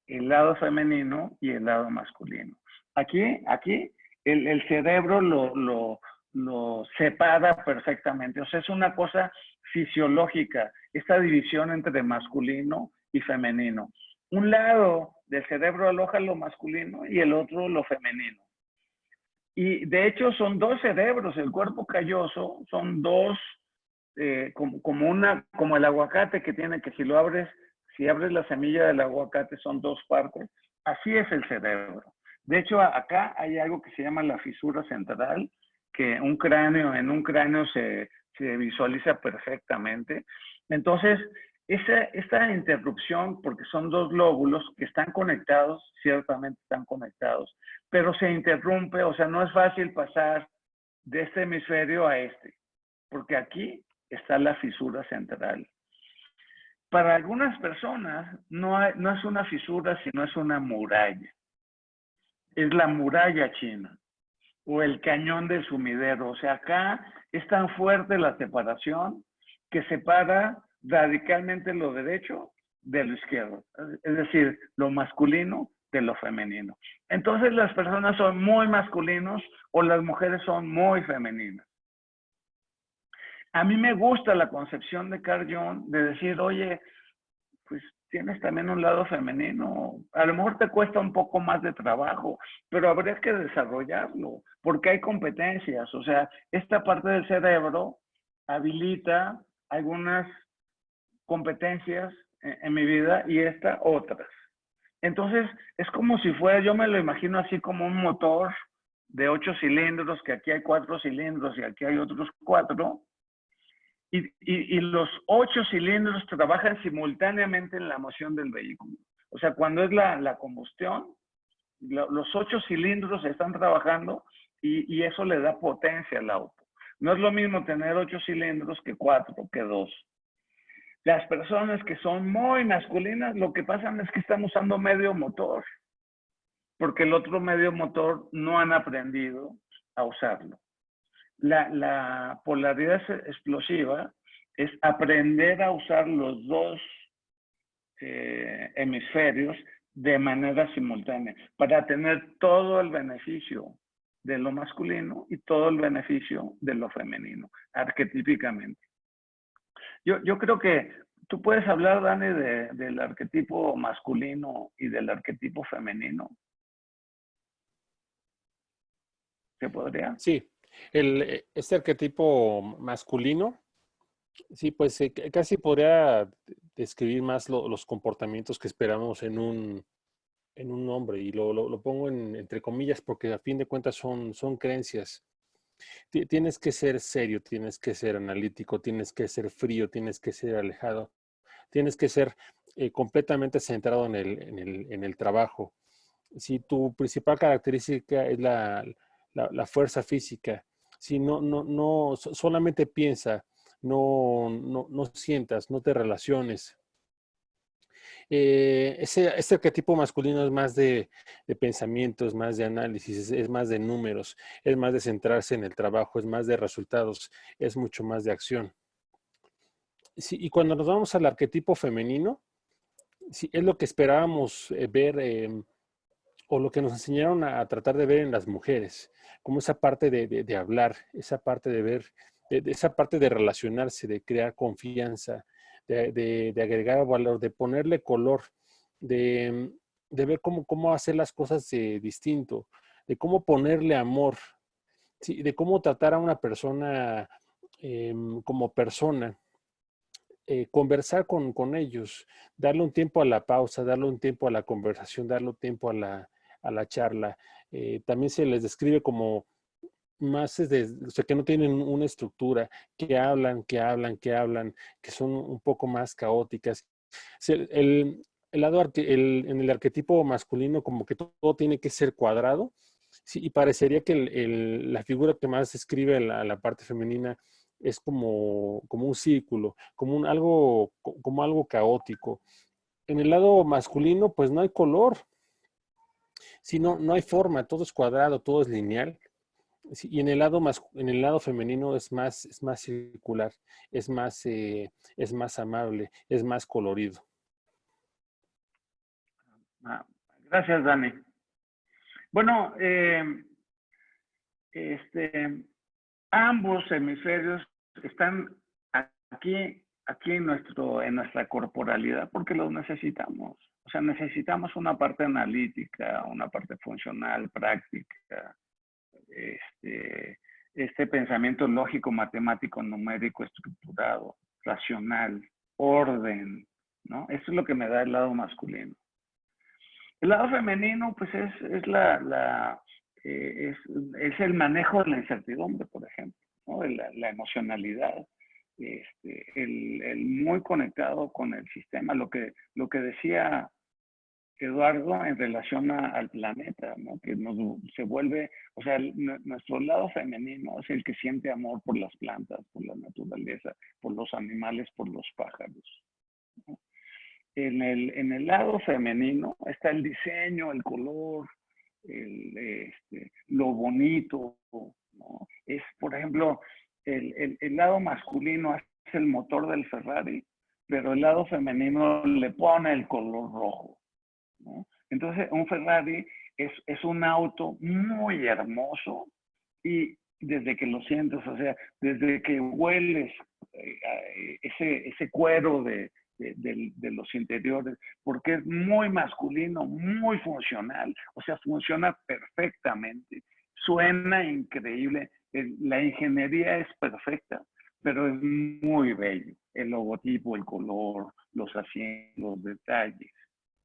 Speaker 3: el lado femenino y el lado masculino. Aquí el cerebro lo separa perfectamente. O sea, es una cosa fisiológica, esta división entre masculino y femenino. Un lado del cerebro aloja lo masculino y el otro lo femenino. Y de hecho son dos cerebros. El cuerpo calloso son dos, como el aguacate que tiene, que si abres la semilla del aguacate son dos partes. Así es el cerebro. De hecho, acá hay algo que se llama la fisura central, que en un cráneo se visualiza perfectamente. Entonces, esta interrupción, porque son dos lóbulos que están conectados, ciertamente están conectados, pero se interrumpe, o sea, no es fácil pasar de este hemisferio a este, porque aquí está la fisura central. Para algunas personas no es una fisura, sino es una muralla. Es la muralla china o el cañón del sumidero. O sea, acá es tan fuerte la separación que separa radicalmente lo derecho de lo izquierdo. Es decir, lo masculino de lo femenino. Entonces las personas son muy masculinos o las mujeres son muy femeninas. A mí me gusta la concepción de Carl Jung de decir, oye, pues tienes también un lado femenino. A lo mejor te cuesta un poco más de trabajo, pero habría que desarrollarlo, porque hay competencias. O sea, esta parte del cerebro habilita algunas competencias en mi vida y esta otras. Entonces, es como si fuera, yo me lo imagino así como un motor de 8 cilindros, que aquí hay 4 cilindros y aquí hay otros 4. Y los 8 cilindros trabajan simultáneamente en la moción del vehículo. O sea, cuando es la combustión, los 8 cilindros están trabajando y eso le da potencia al auto. No es lo mismo tener 8 cilindros que 4, que 2. Las personas que son muy masculinas, lo que pasa es que están usando medio motor, porque el otro medio motor no han aprendido a usarlo. La polaridad explosiva es aprender a usar los dos hemisferios de manera simultánea para tener todo el beneficio de lo masculino y todo el beneficio de lo femenino, arquetípicamente. Yo creo que tú puedes hablar, Dani, del arquetipo masculino y del arquetipo femenino. ¿Se podría?
Speaker 2: Sí, este arquetipo masculino, sí, pues casi podría describir más los comportamientos que esperamos en un hombre, y lo pongo entre comillas porque a fin de cuentas son creencias. Tienes que ser serio, tienes que ser analítico, tienes que ser frío, tienes que ser alejado, tienes que ser completamente centrado en el trabajo. Si tu principal característica es la fuerza física, si no solamente piensa, no sientas, no te relaciones. Este arquetipo masculino es más de pensamiento, es más de análisis, es más de números, es más de centrarse en el trabajo, es más de resultados, es mucho más de acción. Sí, y cuando nos vamos al arquetipo femenino, sí, es lo que esperábamos ver o lo que nos enseñaron a tratar de ver en las mujeres, como esa parte de hablar, esa parte de ver, esa parte de relacionarse, de crear confianza, de agregar valor, de ponerle color, de ver cómo hacer las cosas distinto, de cómo ponerle amor, ¿sí? De cómo tratar a una persona como persona. Conversar con ellos, darle un tiempo a la pausa, darle un tiempo a la conversación, darle un tiempo a la charla. También se les describe como más, o sea, que no tienen una estructura, que hablan, que son un poco más caóticas. El en el arquetipo masculino como que todo tiene que ser cuadrado, sí, y parecería que la figura que más describe la parte femenina es como un círculo, como algo caótico. En el lado masculino, pues no hay color, sí, no hay forma, todo es cuadrado, todo es lineal. Sí, y en el lado femenino es más circular, es más amable, es más colorido.
Speaker 3: Ah, gracias, Dani. Bueno, ambos hemisferios están aquí en nuestra corporalidad porque los necesitamos. O sea, necesitamos una parte analítica, una parte funcional, práctica, este pensamiento lógico, matemático, numérico, estructurado, racional, orden, ¿no? Eso es lo que me da el lado masculino. El lado femenino, pues es el manejo de la incertidumbre, por ejemplo, ¿no? La emocionalidad, el muy conectado con el sistema, lo que decía Eduardo en relación al planeta, ¿no? Que se vuelve, o sea, nuestro lado femenino es el que siente amor por las plantas, por la naturaleza, por los animales, por los pájaros, ¿no? En el lado femenino está el diseño, el color, lo bonito, ¿no? Es, por ejemplo, el lado masculino es el motor del Ferrari, pero el lado femenino le pone el color rojo, ¿no? Entonces, un Ferrari es un auto muy hermoso y desde que lo sientes, o sea, desde que hueles ese cuero de los interiores, porque es muy masculino, muy funcional, o sea, funciona perfectamente, suena increíble, la ingeniería es perfecta, pero es muy bello, el logotipo, el color, los asientos, los detalles,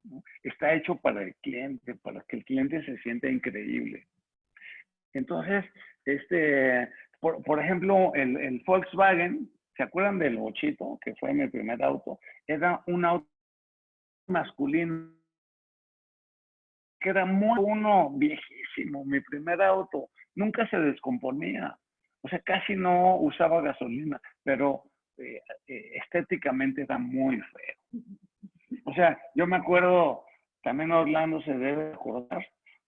Speaker 3: ¿no? Está hecho para el cliente, para que el cliente se sienta increíble. Entonces, por ejemplo, el Volkswagen, ¿se acuerdan del Bochito, que fue mi primer auto? Era un auto masculino, que era viejísimo, mi primer auto. Nunca se descomponía. O sea, casi no usaba gasolina, pero estéticamente era muy feo. O sea, yo me acuerdo, también Orlando se debe acordar,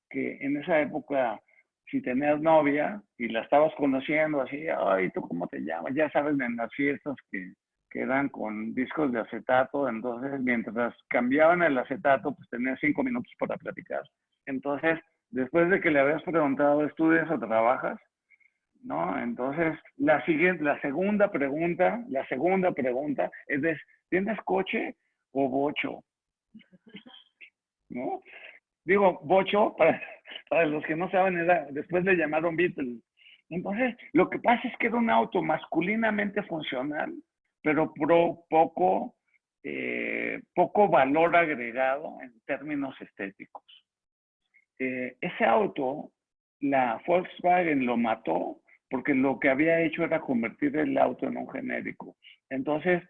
Speaker 3: que en esa época, si tenías novia y la estabas conociendo así, ay, ¿tú cómo te llamas? Ya sabes, en las fiestas que eran con discos de acetato, entonces mientras cambiaban el acetato, pues tenías 5 minutos para platicar. Entonces, después de que le habías preguntado, ¿estudias o trabajas? ¿No? Entonces, la segunda pregunta es, ¿tienes coche o bocho? ¿No? Digo, bocho, para los que no saben, después le llamaron Beetle. Entonces, lo que pasa es que era un auto masculinamente funcional, pero poco valor agregado en términos estéticos. Ese auto, la Volkswagen lo mató porque lo que había hecho era convertir el auto en un genérico. Entonces,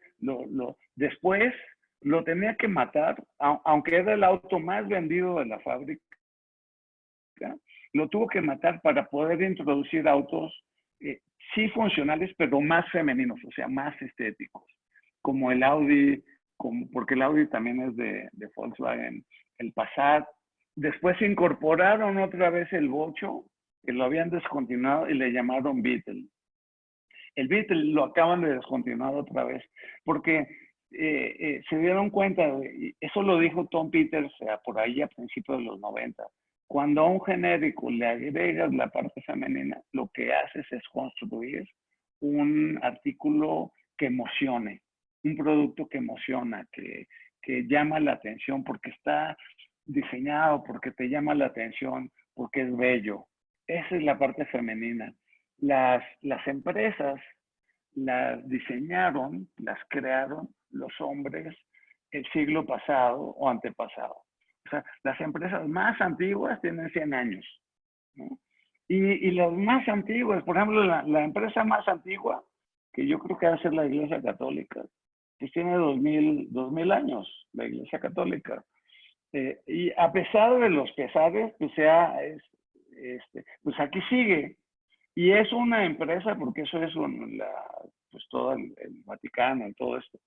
Speaker 3: después lo tenía que matar, aunque era el auto más vendido de la fábrica, lo tuvo que matar para poder introducir autos sí funcionales, pero más femeninos, o sea, más estéticos, como el Audi, porque el Audi también es de Volkswagen, el Passat. Después incorporaron otra vez el bocho, que lo habían descontinuado y le llamaron Beetle. El Beetle lo acaban de descontinuar otra vez, porque se dieron cuenta, eso lo dijo Tom Peters por ahí a principios de los 90, cuando a un genérico le agregas la parte femenina, lo que haces es construir un artículo que emocione, un producto que emociona, que llama la atención porque está diseñado, porque te llama la atención, porque es bello. Esa es la parte femenina. Las empresas las diseñaron, las crearon los hombres el siglo pasado o antepasado. O sea, las empresas más antiguas tienen 100 años, ¿no? Y las más antiguas, por ejemplo, la empresa más antigua, que yo creo que va a ser la Iglesia Católica, pues tiene 2000 años, la Iglesia Católica. Y a pesar de los pesares, pues, pues aquí sigue. Y es una empresa, porque eso es pues todo el Vaticano y todo esto.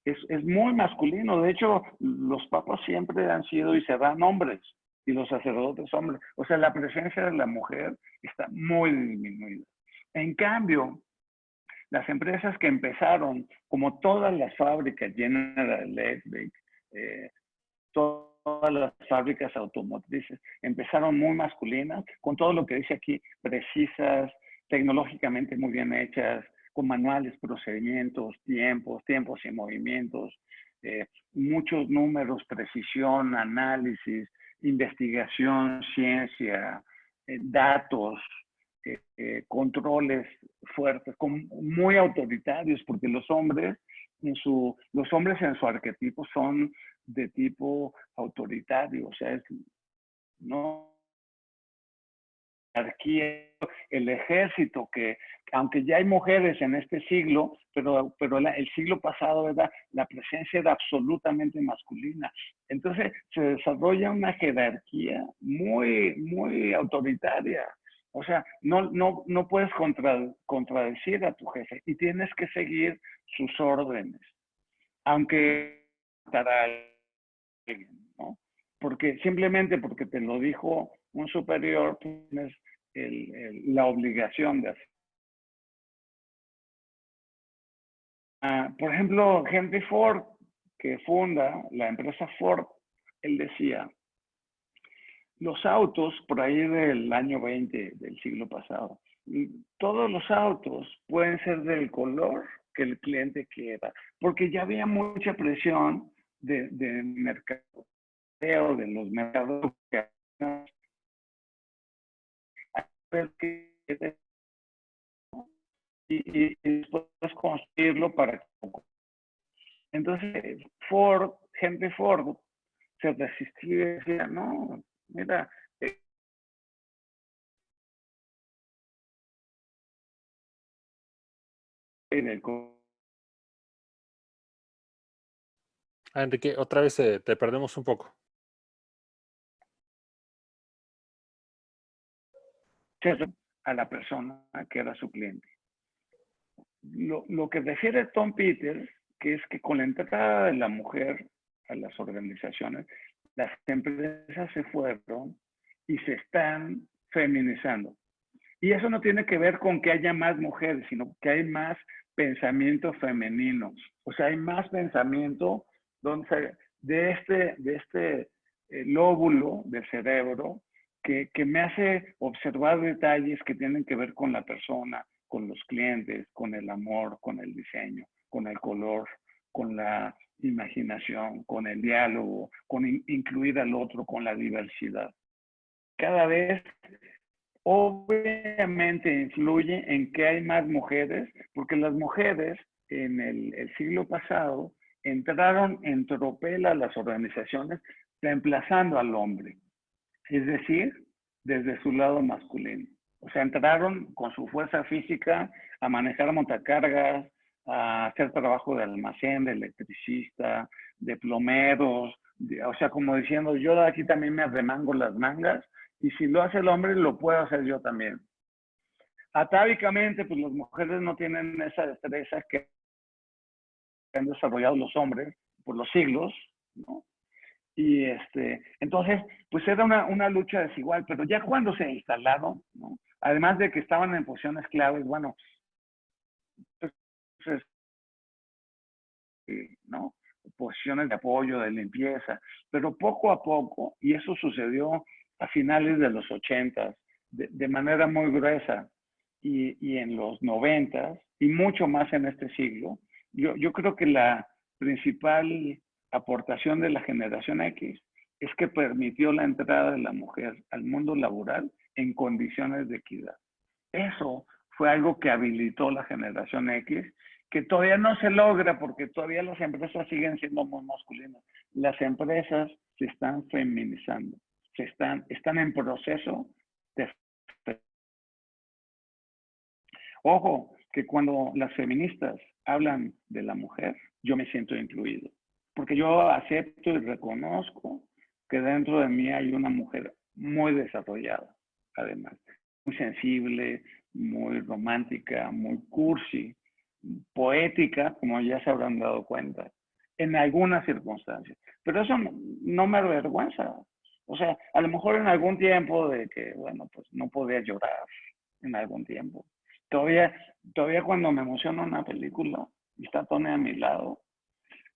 Speaker 3: Es muy masculino. De hecho, los papas siempre han sido y serán hombres, y los sacerdotes hombres. O sea, la presencia de la mujer está muy disminuida. En cambio, las empresas que empezaron, como todas las fábricas, General Electric, todas las fábricas automotrices, empezaron muy masculinas, con todo lo que dice aquí, precisas, tecnológicamente muy bien hechas, con manuales, procedimientos, tiempos y movimientos, muchos números, precisión, análisis, investigación, ciencia, datos, controles fuertes, muy autoritarios, porque los hombres en su arquetipo son de tipo autoritario, o sea, no el ejército, que aunque ya hay mujeres en este siglo, pero el siglo pasado la presencia era absolutamente masculina. Entonces se desarrolla una jerarquía muy autoritaria. O sea, no puedes contradecir a tu jefe y tienes que seguir sus órdenes, aunque para alguien, ¿no? Simplemente porque te lo dijo un superior, tienes la obligación de hacer. Por ejemplo, Henry Ford, que funda la empresa Ford, él decía, los autos, por ahí del año 20 del siglo pasado, todos los autos pueden ser del color que el cliente quiera, porque ya había mucha presión de mercadeo, de los mercados y después construirlo para... Entonces, Henry Ford, se resistía y decía, no, mira,
Speaker 2: Enrique, otra vez te perdemos un poco.
Speaker 3: A la persona que era su cliente. Lo que refiere Tom Peters, que es que con la entrada de la mujer a las organizaciones, las empresas se fueron y se están feminizando. Y eso no tiene que ver con que haya más mujeres, sino que hay más pensamiento femenino. O sea, hay más pensamiento de este lóbulo del cerebro que me hace observar detalles que tienen que ver con la persona, con los clientes, con el amor, con el diseño, con el color, con la imaginación, con el diálogo, con incluir al otro, con la diversidad. Cada vez obviamente influye en que hay más mujeres, porque las mujeres en el siglo pasado entraron en tropel a las organizaciones reemplazando al hombre, es decir, desde su lado masculino. O sea, entraron con su fuerza física a manejar montacargas, a hacer trabajo de almacén, de electricista, de plomeros, o sea, como diciendo, yo aquí también me arremango las mangas, y si lo hace el hombre, lo puedo hacer yo también. Atávicamente, pues las mujeres no tienen esa destreza que han desarrollado los hombres por los siglos, ¿no? Y entonces, pues era una lucha desigual, pero ya cuando se instalaron, ¿no? Además de que estaban en posiciones claves, bueno, pues, ¿no? Posiciones de apoyo, de limpieza, pero poco a poco, y eso sucedió a finales de los 80, de manera muy gruesa, y en los 90, y mucho más en este siglo, yo creo que la principal aportación de la generación X es que permitió la entrada de la mujer al mundo laboral en condiciones de equidad. Eso fue algo que habilitó la generación X, que todavía no se logra porque todavía las empresas siguen siendo muy masculinas. Las empresas se están feminizando, están en proceso de... Ojo, que cuando las feministas hablan de la mujer, yo me siento incluido. Porque yo acepto y reconozco que dentro de mí hay una mujer muy desarrollada, además, muy sensible, muy romántica, muy cursi, poética, como ya se habrán dado cuenta, en algunas circunstancias. Pero eso no me avergüenza. O sea, a lo mejor en algún tiempo de que, bueno, pues no podía llorar en algún tiempo. Todavía cuando me emociona una película y está Tony a mi lado,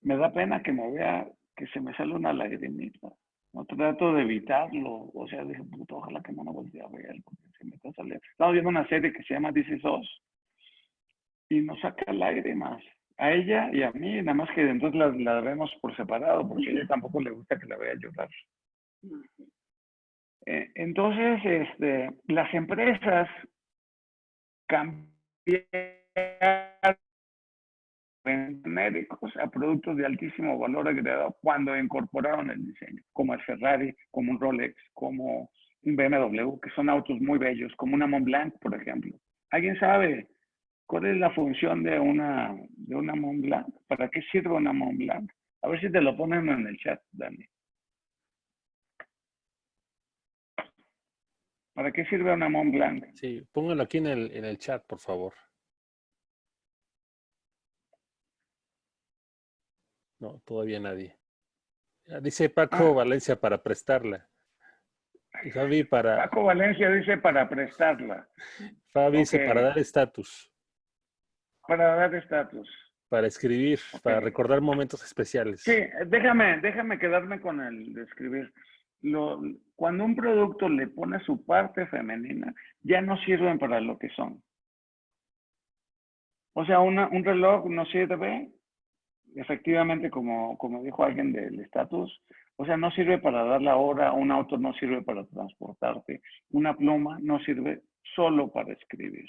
Speaker 3: me da pena que me vea que se me sale una lagrimita. No trato de evitarlo. O sea, dije, puto, ojalá que no me voltee a ver, porque se me está saliendo. Estamos viendo una serie que se llama This Is Us y nos saca lágrimas. A ella y a mí, nada más que entonces la vemos por separado, porque a ella tampoco le gusta que la vea llorar. Entonces, las empresas cambiaron genéricos a productos de altísimo valor agregado cuando incorporaron el diseño, como el Ferrari, como un Rolex, como un BMW, que son autos muy bellos, como una Montblanc, por ejemplo. ¿Alguien sabe cuál es la función de una Montblanc? ¿Para qué sirve una Montblanc? A ver si te lo ponen en el chat, Dani. ¿Para qué sirve una Montblanc?
Speaker 2: Sí, póngalo aquí en el chat, por favor. No, todavía nadie. Dice Paco Valencia para prestarla. Y Fabi para...
Speaker 3: Paco Valencia dice para prestarla.
Speaker 2: Fabi dice para dar estatus.
Speaker 3: Para dar estatus.
Speaker 2: Para escribir, para recordar momentos especiales.
Speaker 3: Sí, déjame quedarme con el de escribir. Cuando un producto le pone su parte femenina, ya no sirven para lo que son. O sea, un reloj no sirve, efectivamente, como dijo alguien del estatus, o sea, no sirve para dar la hora, un auto no sirve para transportarte, una pluma no sirve solo para escribir.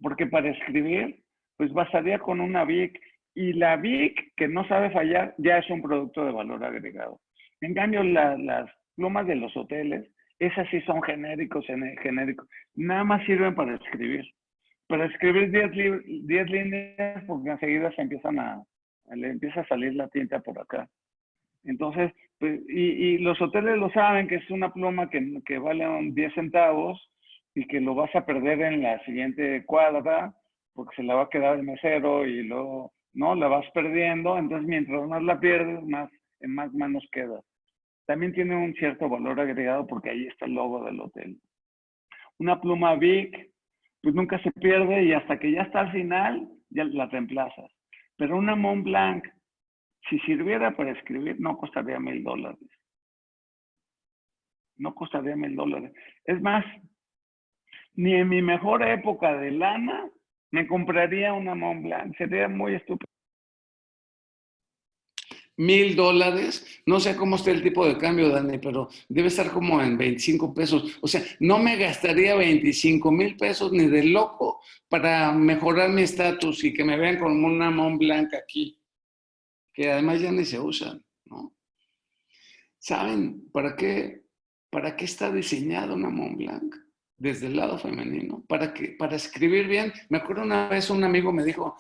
Speaker 3: Porque para escribir, pues bastaría con una Bic, y la Bic, que no sabe fallar, ya es un producto de valor agregado. En cambio, las plumas de los hoteles, esas sí son genéricos. Nada más sirven para escribir. Para escribir 10 líneas, porque enseguida le empieza a salir la tinta por acá. Entonces, pues, y los hoteles lo saben, que es una pluma que vale 10 centavos y que lo vas a perder en la siguiente cuadra, porque se la va a quedar el mesero y luego, no, la vas perdiendo. Entonces, mientras más la pierdes, en más manos queda. También tiene un cierto valor agregado porque ahí está el logo del hotel. Una pluma Bic, pues nunca se pierde y hasta que ya está al final, ya la reemplazas. Pero una Montblanc, si sirviera para escribir, no costaría $1,000. No costaría $1,000. Es más, ni en mi mejor época de lana me compraría una Montblanc. Sería muy estúpido.
Speaker 9: $1,000, no sé cómo está el tipo de cambio, Dani, pero debe estar como en 25 pesos. O sea, no me gastaría 25,000 pesos ni de loco para mejorar mi estatus y que me vean como una Montblanc aquí, que además ya ni se usan, ¿no? ¿Saben para qué está diseñada una Montblanc? Desde el lado femenino, para escribir bien. Me acuerdo una vez un amigo me dijo,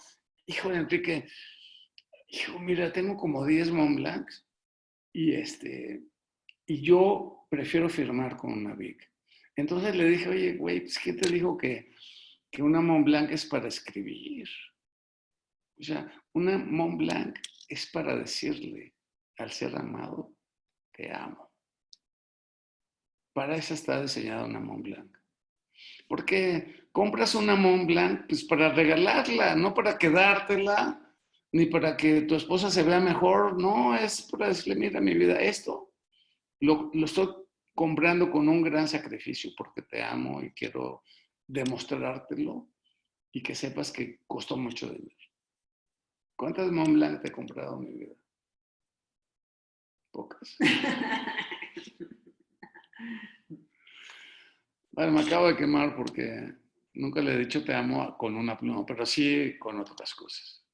Speaker 9: hijo de Enrique, hijo, mira, tengo como 10 Montblancs y yo prefiero firmar con una Bic. Entonces le dije, oye, güey, pues ¿qué te dijo que una Montblanc es para escribir? O sea, una Montblanc es para decirle al ser amado, te amo. Para eso está diseñada una Montblanc. Porque compras una Montblanc pues para regalarla, no para quedártela, ni para que tu esposa se vea mejor. No, es para decirle, mira mi vida, esto lo estoy comprando con un gran sacrificio porque te amo y quiero demostrártelo y que sepas que costó mucho dinero. ¿Cuántas Montblanc te he comprado en mi vida? Pocas. Bueno, me acabo de quemar porque nunca le he dicho te amo con una pluma, pero sí con otras cosas.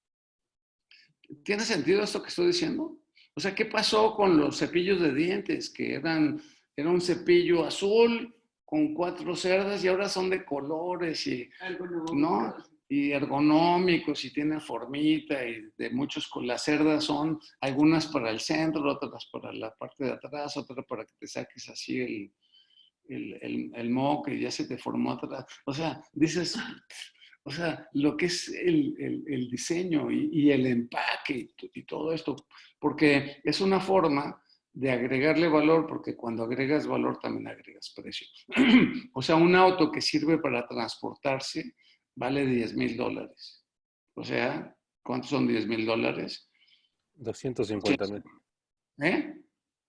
Speaker 9: ¿Tiene sentido esto que estoy diciendo? O sea, ¿qué pasó con los cepillos de dientes que era un cepillo azul con 4 cerdas y ahora son de colores y, ¿no? y ergonómicos y tienen formita y de muchos, con las cerdas son algunas para el centro, otras para la parte de atrás, otra para que te saques así el moho que ya se te formó atrás. O sea, dices, o sea, lo que es el diseño y el empaque y todo esto, porque es una forma de agregarle valor, porque cuando agregas valor también agregas precio. O sea, un auto que sirve para transportarse vale $10,000. O sea, ¿cuántos son $10,000?
Speaker 2: 250,000.
Speaker 9: ¿Eh?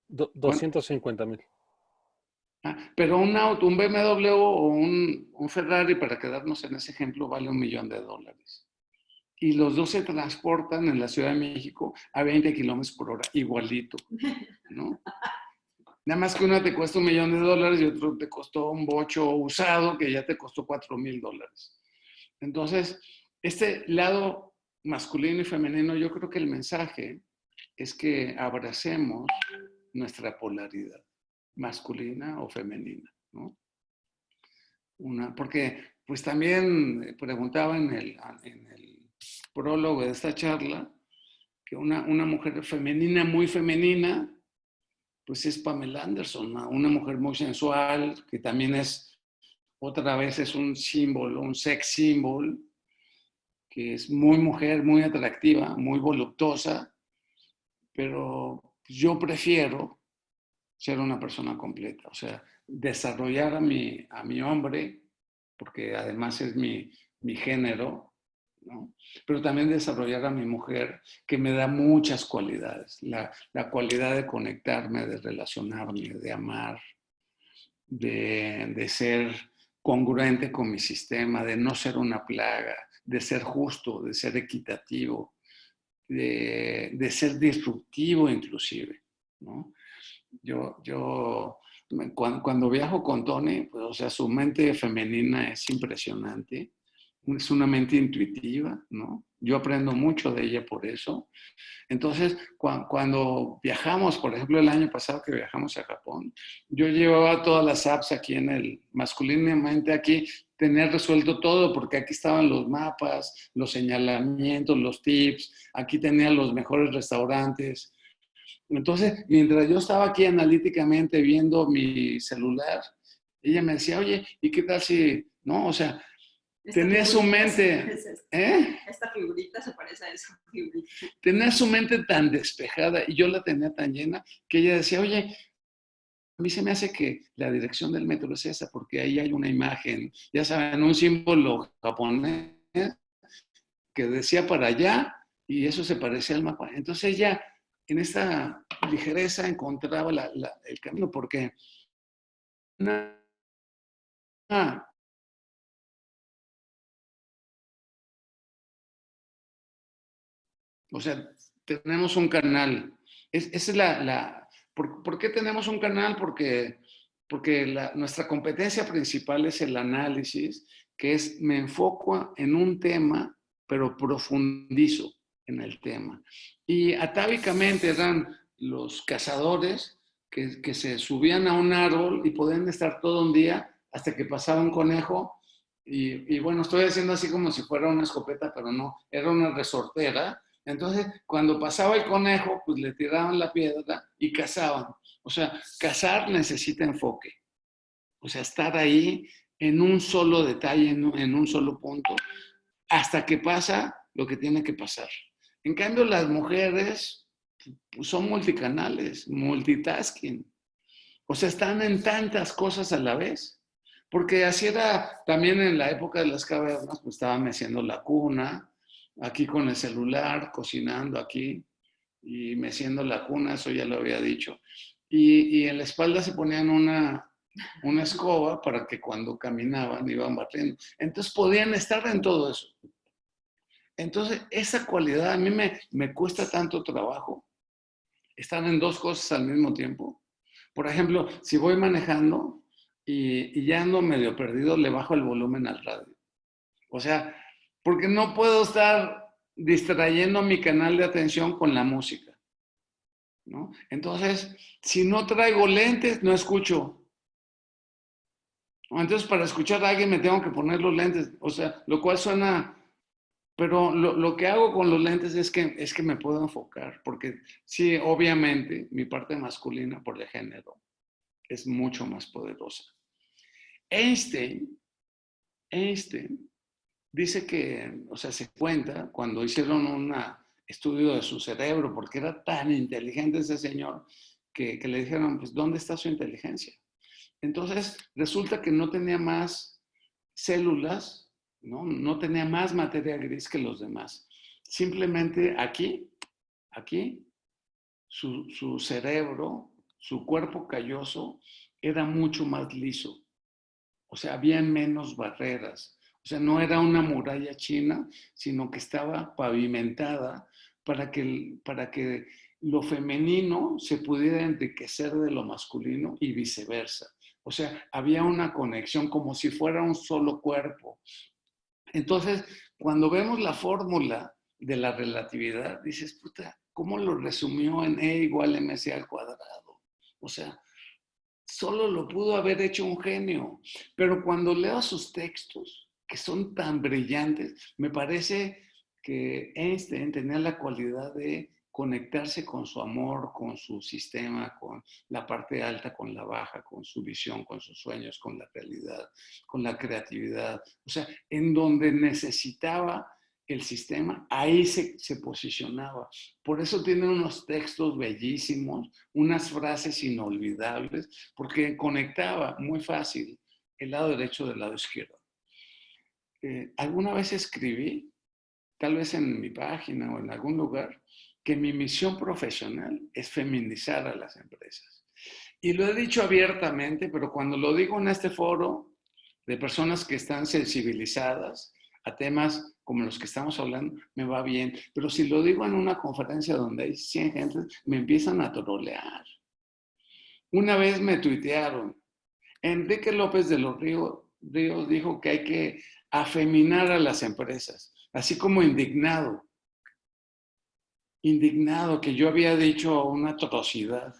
Speaker 2: 250,000.
Speaker 9: Pero un auto, un BMW o un Ferrari, para quedarnos en ese ejemplo, vale $1,000,000. Y los dos se transportan en la Ciudad de México a 20 kilómetros por hora, igualito, ¿no? Nada más que uno te cuesta $1,000,000 y otro te costó un bocho usado que ya te costó $4,000. Entonces, este lado masculino y femenino, yo creo que el mensaje es que abracemos nuestra polaridad, masculina o femenina, ¿no? Porque, pues también preguntaba en el prólogo de esta charla que una mujer femenina, muy femenina, pues es Pamela Anderson, una mujer muy sensual, que también es, otra vez es un símbolo, un sex symbol, que es muy mujer, muy atractiva, muy voluptuosa, pero yo prefiero ser una persona completa, o sea, desarrollar a mi hombre, porque además es mi género, ¿no? Pero también desarrollar a mi mujer, que me da muchas cualidades, la cualidad de conectarme, de relacionarme, de amar, de ser congruente con mi sistema, de no ser una plaga, de ser justo, de ser equitativo, de ser disruptivo inclusive, ¿no? Yo cuando viajo con Tony, pues, o sea, su mente femenina es impresionante, es una mente intuitiva, ¿no? Yo aprendo mucho de ella por eso. Entonces, cuando viajamos, por ejemplo, el año pasado que viajamos a Japón, yo llevaba todas las apps aquí masculinamente aquí, tenía resuelto todo, porque aquí estaban los mapas, los señalamientos, los tips, aquí tenía los mejores restaurantes. Entonces, mientras yo estaba aquí analíticamente viendo mi celular, ella me decía, oye, ¿y qué tal si, no? O sea, tenía su mente,
Speaker 7: Esta figurita se parece a esa figurita.
Speaker 9: Tenía su mente tan despejada y yo la tenía tan llena que ella decía, oye, a mí se me hace que la dirección del metro es esa, porque ahí hay una imagen, ya saben, un símbolo japonés que decía para allá y eso se parecía al mapa. Entonces ella, en esta ligereza, encontraba el camino, porque o sea, tenemos un canal. Esa es ¿por qué tenemos un canal? Porque nuestra competencia principal es el análisis, que es me enfoco en un tema, pero profundizo en el tema. Y atávicamente eran los cazadores que se subían a un árbol y podían estar todo un día hasta que pasaba un conejo. Y bueno, estoy haciendo así como si fuera una escopeta, pero no, era una resortera. Entonces, cuando pasaba el conejo, pues le tiraban la piedra y cazaban. O sea, cazar necesita enfoque. O sea, estar ahí en un solo detalle, en un solo punto, hasta que pasa lo que tiene que pasar. En cambio, las mujeres pues, son multicanales, multitasking. O sea, están en tantas cosas a la vez. Porque así era también en la época de las cavernas, pues estaba meciendo la cuna, aquí con el celular, cocinando aquí y meciendo la cuna, eso ya lo había dicho. Y en la espalda se ponían una escoba para que cuando caminaban iban barriendo. Entonces podían estar en todo eso. Entonces esa cualidad a mí me cuesta tanto trabajo, estar en dos cosas al mismo tiempo. Por ejemplo, si voy manejando y ya ando medio perdido, le bajo el volumen al radio. O sea, porque no puedo estar distrayendo mi canal de atención con la música, ¿no? Entonces, si no traigo lentes, no escucho. Entonces, para escuchar a alguien me tengo que poner los lentes, o sea, lo cual suena Pero lo que hago con los lentes es que me puedo enfocar, porque sí, obviamente, mi parte masculina por el género es mucho más poderosa. Einstein dice que, o sea, se cuenta cuando hicieron un estudio de su cerebro, porque era tan inteligente ese señor, que le dijeron, pues, ¿dónde está su inteligencia? Entonces, resulta que no tenía más células, no tenía más materia gris que los demás. Simplemente aquí, su cerebro, su cuerpo calloso, era mucho más liso. O sea, había menos barreras. O sea, no era una muralla china, sino que estaba pavimentada para que lo femenino se pudiera enriquecer de lo masculino y viceversa. O sea, había una conexión como si fuera un solo cuerpo. Entonces, cuando vemos la fórmula de la relatividad, dices, puta, ¿cómo lo resumió en E igual mc al cuadrado? O sea, solo lo pudo haber hecho un genio. Pero cuando leo sus textos, que son tan brillantes, me parece que Einstein tenía la cualidad de conectarse con su amor, con su sistema, con la parte alta, con la baja, con su visión, con sus sueños, con la realidad, con la creatividad. O sea, en donde necesitaba el sistema, ahí se posicionaba. Por eso tiene unos textos bellísimos, unas frases inolvidables, porque conectaba muy fácil el lado derecho del lado izquierdo. Alguna vez escribí, tal vez en mi página o en algún lugar, que mi misión profesional es feminizar a las empresas. Y lo he dicho abiertamente, pero cuando lo digo en este foro de personas que están sensibilizadas a temas como los que estamos hablando, me va bien. Pero si lo digo en una conferencia donde hay 100 gente, me empiezan a trolear. Una vez me tuitearon, Enrique López de los Ríos dijo que hay que afeminar a las empresas, así como indignado que yo había dicho una atrocidad.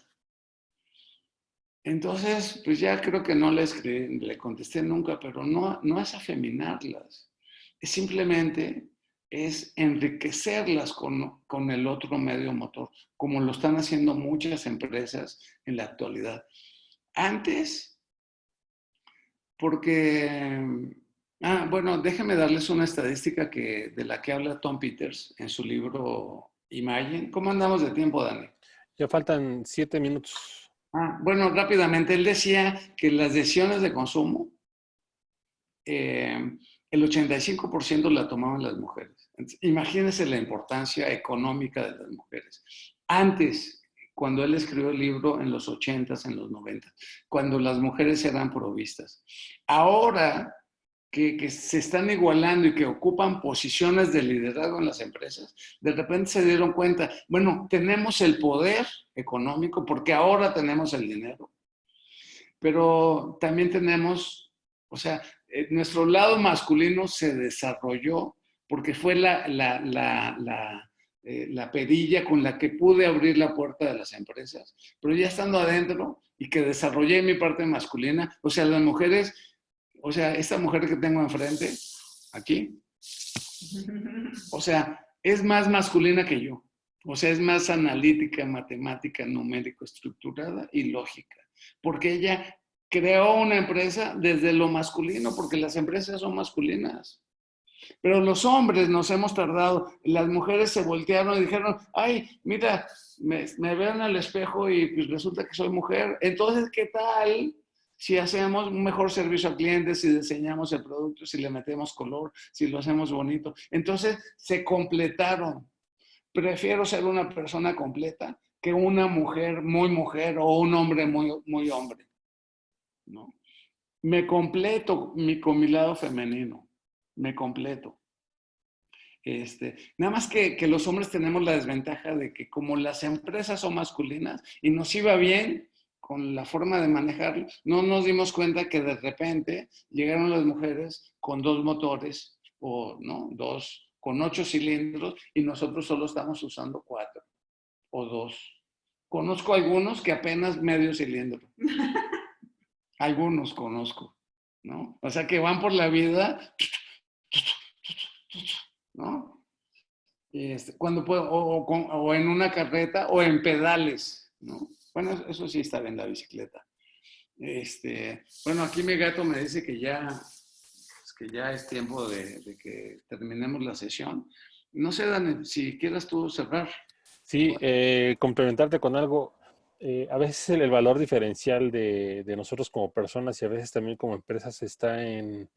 Speaker 9: Entonces, pues ya creo que no le contesté nunca, pero no es afeminarlas, es simplemente es enriquecerlas con el otro medio motor, como lo están haciendo muchas empresas en la actualidad. Antes, porque, bueno, déjenme darles una estadística de la que habla Tom Peters en su libro Imagine. ¿Cómo andamos de tiempo, Dani?
Speaker 2: Ya faltan 7 minutos.
Speaker 9: Bueno, rápidamente, él decía que las decisiones de consumo, el 85% la tomaban las mujeres. Entonces, imagínense la importancia económica de las mujeres. Antes, cuando él escribió el libro en los 80s, en los 90s, cuando las mujeres eran provistas. Ahora que se están igualando y que ocupan posiciones de liderazgo en las empresas, de repente se dieron cuenta, bueno, tenemos el poder económico porque ahora tenemos el dinero, pero también tenemos, o sea, nuestro lado masculino se desarrolló porque fue la perilla con la que pude abrir la puerta de las empresas, pero ya estando adentro y que desarrollé mi parte masculina, o sea, las mujeres, o sea, esta mujer que tengo enfrente, aquí, o sea, es más masculina que yo. O sea, es más analítica, matemática, numérico, estructurada y lógica. Porque ella creó una empresa desde lo masculino, porque las empresas son masculinas. Pero los hombres nos hemos tardado. Las mujeres se voltearon y dijeron, ay, mira, me veo en el espejo y pues resulta que soy mujer. Entonces, ¿qué tal si hacemos un mejor servicio al cliente, si diseñamos el producto, si le metemos color, si lo hacemos bonito? Entonces, se completaron. Prefiero ser una persona completa que una mujer o un hombre muy hombre, ¿no? Me completo con mi lado femenino, me completo. Nada más que los hombres tenemos la desventaja de que como las empresas son masculinas y nos iba bien con la forma de manejarlo, no nos dimos cuenta que de repente llegaron las mujeres con 2 motores o no, 2 con 8 cilindros y nosotros solo estamos usando 4 o 2. Conozco algunos que apenas medio cilindro. Algunos conozco, ¿no? O sea que van por la vida ¿no? Cuando puedo, o en una carreta o en pedales, ¿no? Bueno, eso sí está bien, la bicicleta. Bueno, aquí mi gato me dice que ya es tiempo de que terminemos la sesión. No sé, Dani, si quieras tú cerrar.
Speaker 2: Sí, complementarte con algo. A veces el valor diferencial de nosotros como personas y a veces también como empresas está en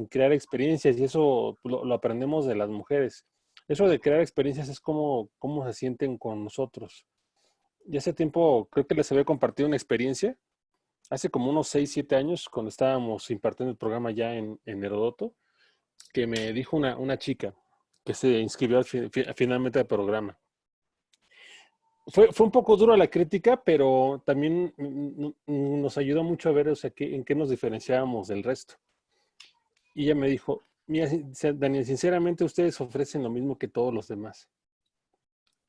Speaker 2: crear experiencias y eso lo aprendemos de las mujeres. Eso de crear experiencias es cómo se sienten con nosotros. Y hace tiempo creo que les había compartido una experiencia, hace como unos 6, 7 años, cuando estábamos impartiendo el programa ya en Herodoto, que me dijo una chica que se inscribió finalmente al programa. Fue un poco dura la crítica, pero también nos ayudó mucho a ver, o sea, en qué nos diferenciábamos del resto. Y ella me dijo, mira, Daniel, sinceramente ustedes ofrecen lo mismo que todos los demás.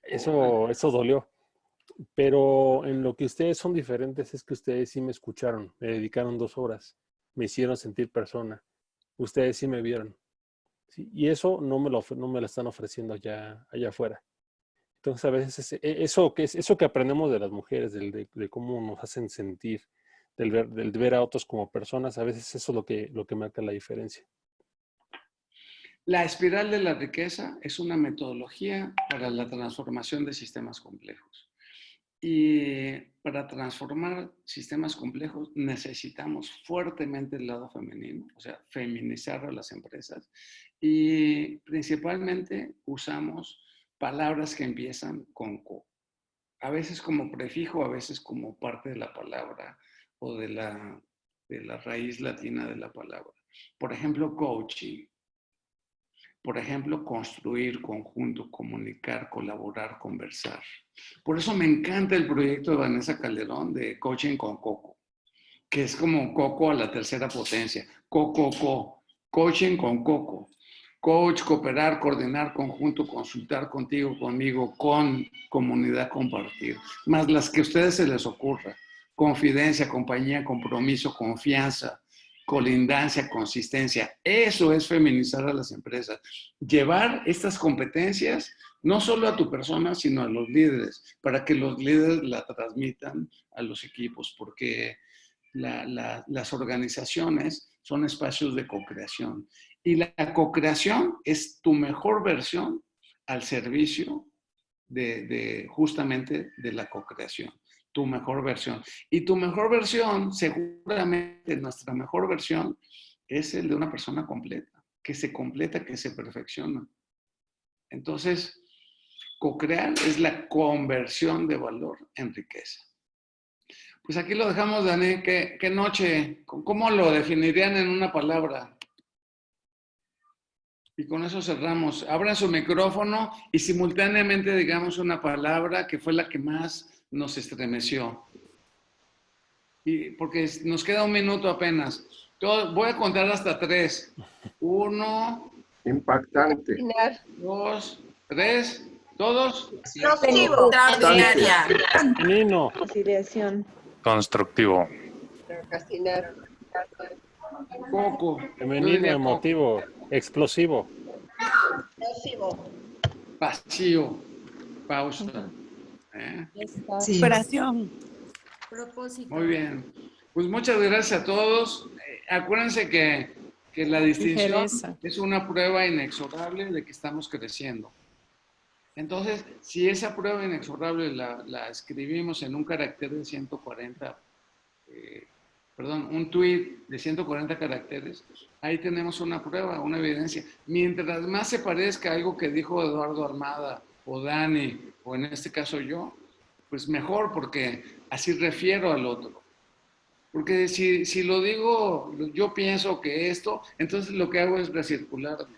Speaker 2: Eso dolió. Pero en lo que ustedes son diferentes es que ustedes sí me escucharon, me dedicaron 2 horas, me hicieron sentir persona. Ustedes sí me vieron. ¿Sí? Y eso no me lo están ofreciendo allá afuera. Entonces a veces eso que aprendemos de las mujeres, de cómo nos hacen sentir, del ver a otros como personas, a veces eso es lo que marca la diferencia.
Speaker 9: La espiral de la riqueza es una metodología para la transformación de sistemas complejos. Y para transformar sistemas complejos necesitamos fuertemente el lado femenino, o sea, feminizar a las empresas. Y principalmente usamos palabras que empiezan con co. A veces como prefijo, a veces como parte de la palabra o de la raíz latina de la palabra. Por ejemplo, coaching. Por ejemplo, construir, conjunto, comunicar, colaborar, conversar. Por eso me encanta el proyecto de Vanessa Calderón de Coaching con Coco, que es como Coco a la tercera potencia. Coaching con Coco. Coach, cooperar, coordinar, conjunto, consultar contigo, conmigo, con comunidad, compartir. Más las que a ustedes se les ocurra. Confidencia, compañía, compromiso, confianza, colindancia, consistencia. Eso es feminizar a las empresas. Llevar estas competencias no solo a tu persona, sino a los líderes, para que los líderes la transmitan a los equipos, porque las organizaciones son espacios de co-creación. Y la co-creación es tu mejor versión al servicio justamente de la co-creación. Tu mejor versión. Y tu mejor versión, seguramente nuestra mejor versión, es el de una persona completa, que se perfecciona. Entonces, co-crear es la conversión de valor en riqueza. Pues aquí lo dejamos, Dani. ¿Qué noche? ¿Cómo lo definirían en una palabra? Y con eso cerramos. Abran su micrófono y simultáneamente digamos una palabra que fue la que más nos estremeció. Y porque nos queda 1 minuto apenas. Voy a contar hasta 3. 1.
Speaker 10: Impactante.
Speaker 9: 2, 3. ¿Todos?
Speaker 6: Explosivo.
Speaker 11: Extraordinaria.
Speaker 2: Nino.
Speaker 11: Conciliación.
Speaker 10: Constructivo.
Speaker 11: Procrastinar.
Speaker 9: Coco.
Speaker 2: Femenino, emotivo. Explosivo.
Speaker 6: Explosivo.
Speaker 9: Vacío. Pausa.
Speaker 11: Sí.
Speaker 12: Superación.
Speaker 7: Propósito.
Speaker 9: Muy bien. Pues muchas gracias a todos. Acuérdense que la distinción es una prueba inexorable de que estamos creciendo. Entonces, si esa prueba inexorable la escribimos en un carácter de 140, un tweet de 140 caracteres, ahí tenemos una prueba, una evidencia. Mientras más se parezca a algo que dijo Eduardo Armada o Dani, o en este caso yo, pues mejor, porque así refiero al otro. Porque si lo digo, yo pienso que esto, entonces lo que hago es recircularlo.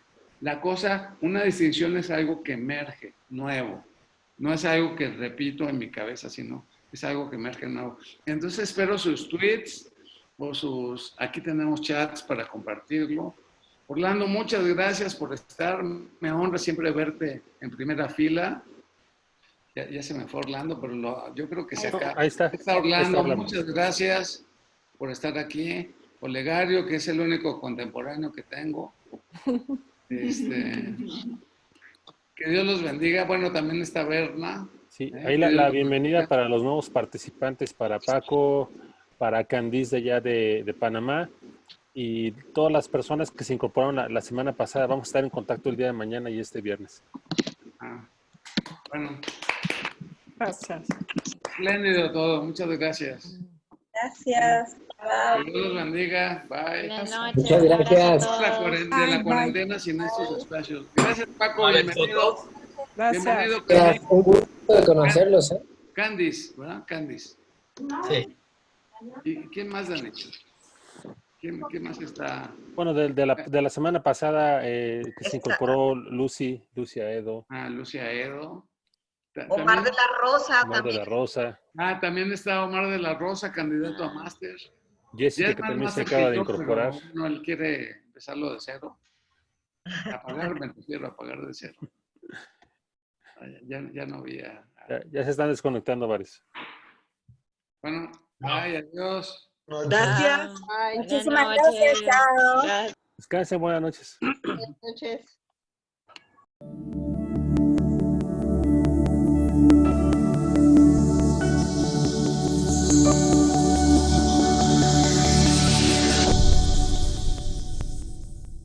Speaker 9: La cosa, una distinción es algo que emerge, nuevo. No es algo que repito en mi cabeza, sino es algo que emerge nuevo. Entonces espero sus tweets o aquí tenemos chats para compartirlo. Orlando, muchas gracias por estar. Me honra siempre verte en primera fila. Ya se me fue Orlando, pero yo creo que se acaba.
Speaker 2: Ahí está.
Speaker 9: Está Orlando,
Speaker 2: Orlando.
Speaker 9: muchas gracias por estar aquí. Olegario, que es el único contemporáneo que tengo. Que Dios los bendiga. Bueno, también está Berna.
Speaker 2: Sí, ahí la bienvenida para los nuevos participantes, para Paco, para Candice de allá de Panamá y todas las personas que se incorporaron la semana pasada. Vamos a estar en contacto el día de mañana y este viernes.
Speaker 9: Bueno.
Speaker 11: Gracias.
Speaker 9: Espléndido todo. Muchas gracias.
Speaker 11: Gracias.
Speaker 9: Que Dios los bendiga. Bye.
Speaker 8: Buenas noches.
Speaker 12: Muchas gracias.
Speaker 9: De la cuarentena sin estos espacios. Gracias, Paco. Bienvenido.
Speaker 11: Gracias.
Speaker 9: Bienvenido,
Speaker 12: Gracias. Un gusto de conocerlos.
Speaker 9: Candice, ¿verdad? Candice.
Speaker 12: Sí.
Speaker 9: ¿Y quién más han hecho? ¿Quién más está?
Speaker 2: Bueno, de la semana pasada que se incorporó Lucy Aedo.
Speaker 9: Lucia Edo.
Speaker 6: Omar de la Rosa
Speaker 2: Omar
Speaker 6: también.
Speaker 2: de la Rosa.
Speaker 9: También está Omar de la Rosa, candidato a máster.
Speaker 2: Jessica, que también se acaba de incorporar.
Speaker 9: No, él quiere empezarlo de cero. Me prefiero apagar de cero. Ya no había.
Speaker 2: Ya se están desconectando varios.
Speaker 9: Bueno, adiós.
Speaker 11: Gracias.
Speaker 8: Muchísimas gracias. Chao.
Speaker 2: Descansen, buenas noches.
Speaker 11: Buenas noches.